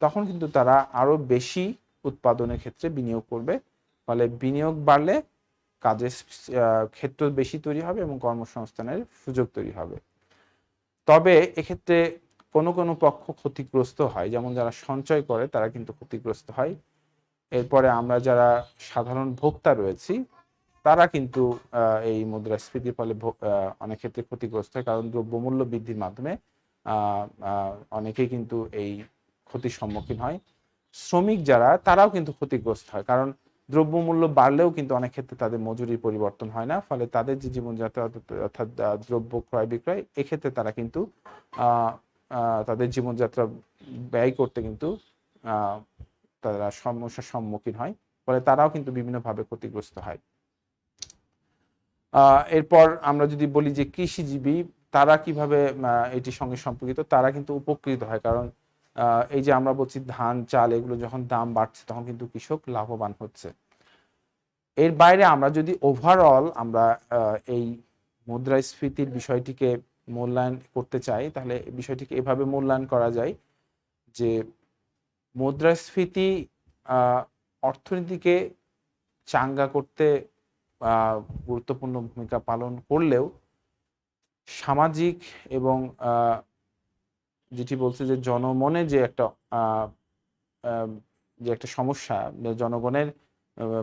তখন কিন্তু তারা আরো বেশি উৎপাদনের ক্ষেত্রে বিনিয়োগ করবে। ফলে বিনিয়োগ বাড়লে কাজের ক্ষেত্র বেশি তৈরি হবে এবং কর্মসংস্থানের সুযোগ তৈরি হবে। তবে এক্ষেত্রে কোনো কোনো পক্ষ ক্ষতিগ্রস্ত হয়, যেমন যারা সঞ্চয় করে তারা কিন্তু ক্ষতিগ্রস্ত হয়। এরপরে আমরা যারা সাধারণ ভোক্তা রয়েছি তারা কিন্তু এই মুদ্রাস্ফীতির ফলে অনেক ক্ষেত্রে ক্ষতিগ্রস্ত হয়, কারণ দ্রব্যমূল্য বৃদ্ধির মাধ্যমে অনেকেই কিন্তু এই ক্ষতির সম্মুখীন হয়। শ্রমিক যারা, তারাও কিন্তু ক্ষতিগ্রস্ত হয়, কারণ দ্রব্যমূল্য বাড়লেও কিন্তু অনেক ক্ষেত্রে তাদের মজুরির পরিবর্তন হয় না, ফলে তাদের যে জীবনযাত্রা, অর্থাৎ দ্রব্য ক্রয় বিক্রয়, এক্ষেত্রে তারা কিন্তু তাদের জীবনযাত্রা ব্যয় করতে কিন্তু তারা সমস্যার সম্মুখীন হয়, ফলে তারাও কিন্তু বিভিন্নভাবে ক্ষতিগ্রস্ত হয়। এরপর আমরা যদি বলি যে কৃষিজীবী তারা কিভাবে এটির সঙ্গে সম্পর্কিত, তারা কিন্তু উপকৃত হয়, কারণ এই যে আমরা বলছি ধান চাল এগুলো যখন দাম বাড়ছে তখন কিন্তু কৃষক লাভবান হচ্ছে। এর বাইরে আমরা যদি ওভারঅল আমরা এই মুদ্রাস্ফীতির বিষয়টিকে মূল্যায়ন করতে চাই, তাহলে বিষয়টিকে এভাবে মূল্যায়ন করা যায় যে মুদ্রাস্ফীতি অর্থনীতিকে চাঙ্গা করতে গুরুত্বপূর্ণ ভূমিকা পালন করলেও সামাজিক এবং যেটি বলছে যে জনমনে যে একটা সমস্যা, জনগণের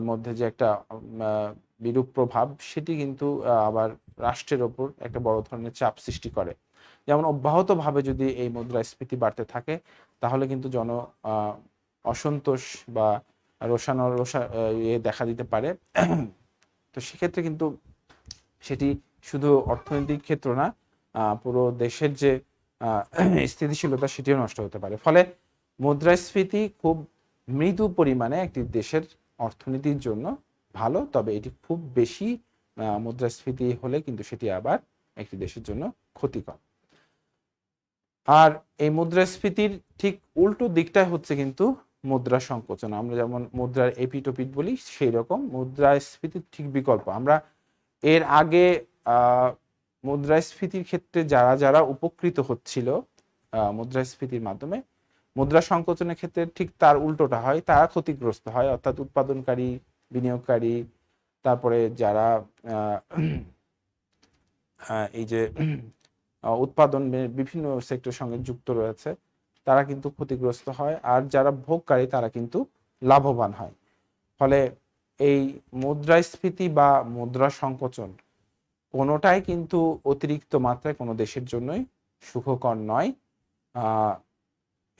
মধ্যে যে একটা বিরূপ প্রভাব, সেটি কিন্তু আবার রাষ্ট্রের ওপর একটা বড় ধরনের চাপ সৃষ্টি করে। যেমন অব্যাহতভাবে যদি এই মুদ্রাস্ফীতি বাড়তে থাকে, তাহলে কিন্তু অসন্তোষ বা রোষা দেখা দিতে পারে। তো সেক্ষেত্রে কিন্তু সেটি শুধু অর্থনৈতিক ক্ষেত্র না, পুরো দেশের যে স্থিতিশীলতা সেটিও নষ্ট হতে পারে। ফলে মুদ্রাস্ফীতি খুব মৃদু পরিমাণে একটি দেশের অর্থনীতির জন্য ভালো, তবে এটি খুব বেশি মুদ্রাস্ফীতি হলে কিন্তু সেটি আবার একটি দেশের জন্য ক্ষতিকর। আর এই মুদ্রাস্ফীতির ঠিক উল্টো দিকটাই হচ্ছে কিন্তু মুদ্রা সংকোচন, আমরা যেমন মুদ্রার এপিটোপিট বলি, সেই রকম মুদ্রাস্ফীতির ঠিক বিকল্প। আমরা এর আগে মুদ্রাস্ফীতির ক্ষেত্রে যারা যারা উপকৃত হচ্ছিল মুদ্রাস্ফীতির মাধ্যমে, মুদ্রা সংকোচনের ক্ষেত্রে ঠিক তার উল্টোটা হয়, তারা ক্ষতিগ্রস্ত হয়। অর্থাৎ উৎপাদনকারী, বিনিয়োগকারী, তারপরে যারা এই যে উৎপাদন বিভিন্ন সেক্টরের সঙ্গে যুক্ত রয়েছে, তারা কিন্তু ক্ষতিগ্রস্ত হয়, আর যারা ভোগকারী তারা কিন্তু লাভবান হয়। ফলে এই মুদ্রাস্ফীতি বা মুদ্রা সংকোচন কোনোটাই কিন্তু অতিরিক্ত মাত্রায় কোনো দেশের জন্যই সুখকর নয়।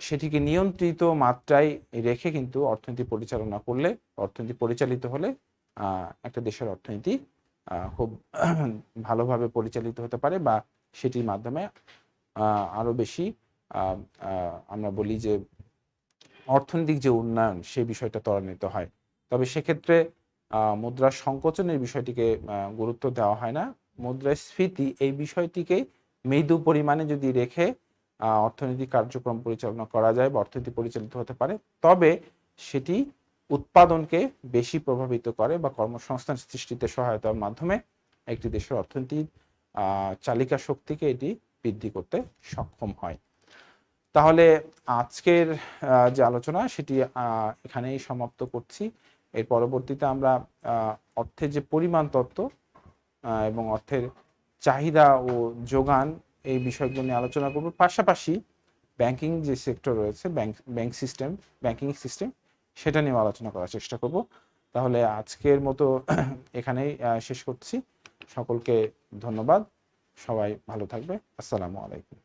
সেটিকে নিয়ন্ত্রিত মাত্রায় রেখে কিন্তু অর্থনীতি পরিচালনা করলে, অর্থনীতি পরিচালিত হলে একটা দেশের অর্থনীতি খুব ভালোভাবে পরিচালিত হতে পারে, বা সেটির মাধ্যমে আরো বেশি আমরা বলি যে অর্থনৈতিক যে উন্নয়ন, সেই বিষয়টা ত্বরান্বিত হয়। তবে সেক্ষেত্রে মুদ্রা সংকোচনের বিষয়টিকে গুরুত্ব দেওয়া হয় না। মুদ্রাস্ফীতি এই বিষয়টিকে মৃদু পরিমাণে যদি রেখে অর্থনৈতিক কার্যক্রম পরিচালনা করা যায় বা অর্থনীতি পরিচালিত হতে পারে, তবে সেটি উৎপাদনকে বেশি প্রভাবিত করে বা কর্মসংস্থান সৃষ্টিতে সহায়তার মাধ্যমে একটি দেশের অর্থনীতির চালিকা শক্তিকে এটি বৃদ্ধি করতে সক্ষম হয়। তাহলে আজকের যে আলোচনা সেটি এখানেই সমাপ্ত করছি। এর পরবর্তীতে আমরা অর্থের যে পরিমাণ তত্ত্ব এবং অর্থের চাহিদা ও যোগান, এই বিষয়গুলো নিয়ে আলোচনা করব। পাশাপাশি ব্যাংকিং যে সেক্টর রয়েছে, ব্যাংকিং সিস্টেম, সেটা নিয়ে আলোচনা করার চেষ্টা করব। তাহলে আজকের মতো এখানেই শেষ করছি। সকলকে ধন্যবাদ। সবাই ভালো থাকবে। আসসালামু আলাইকুম।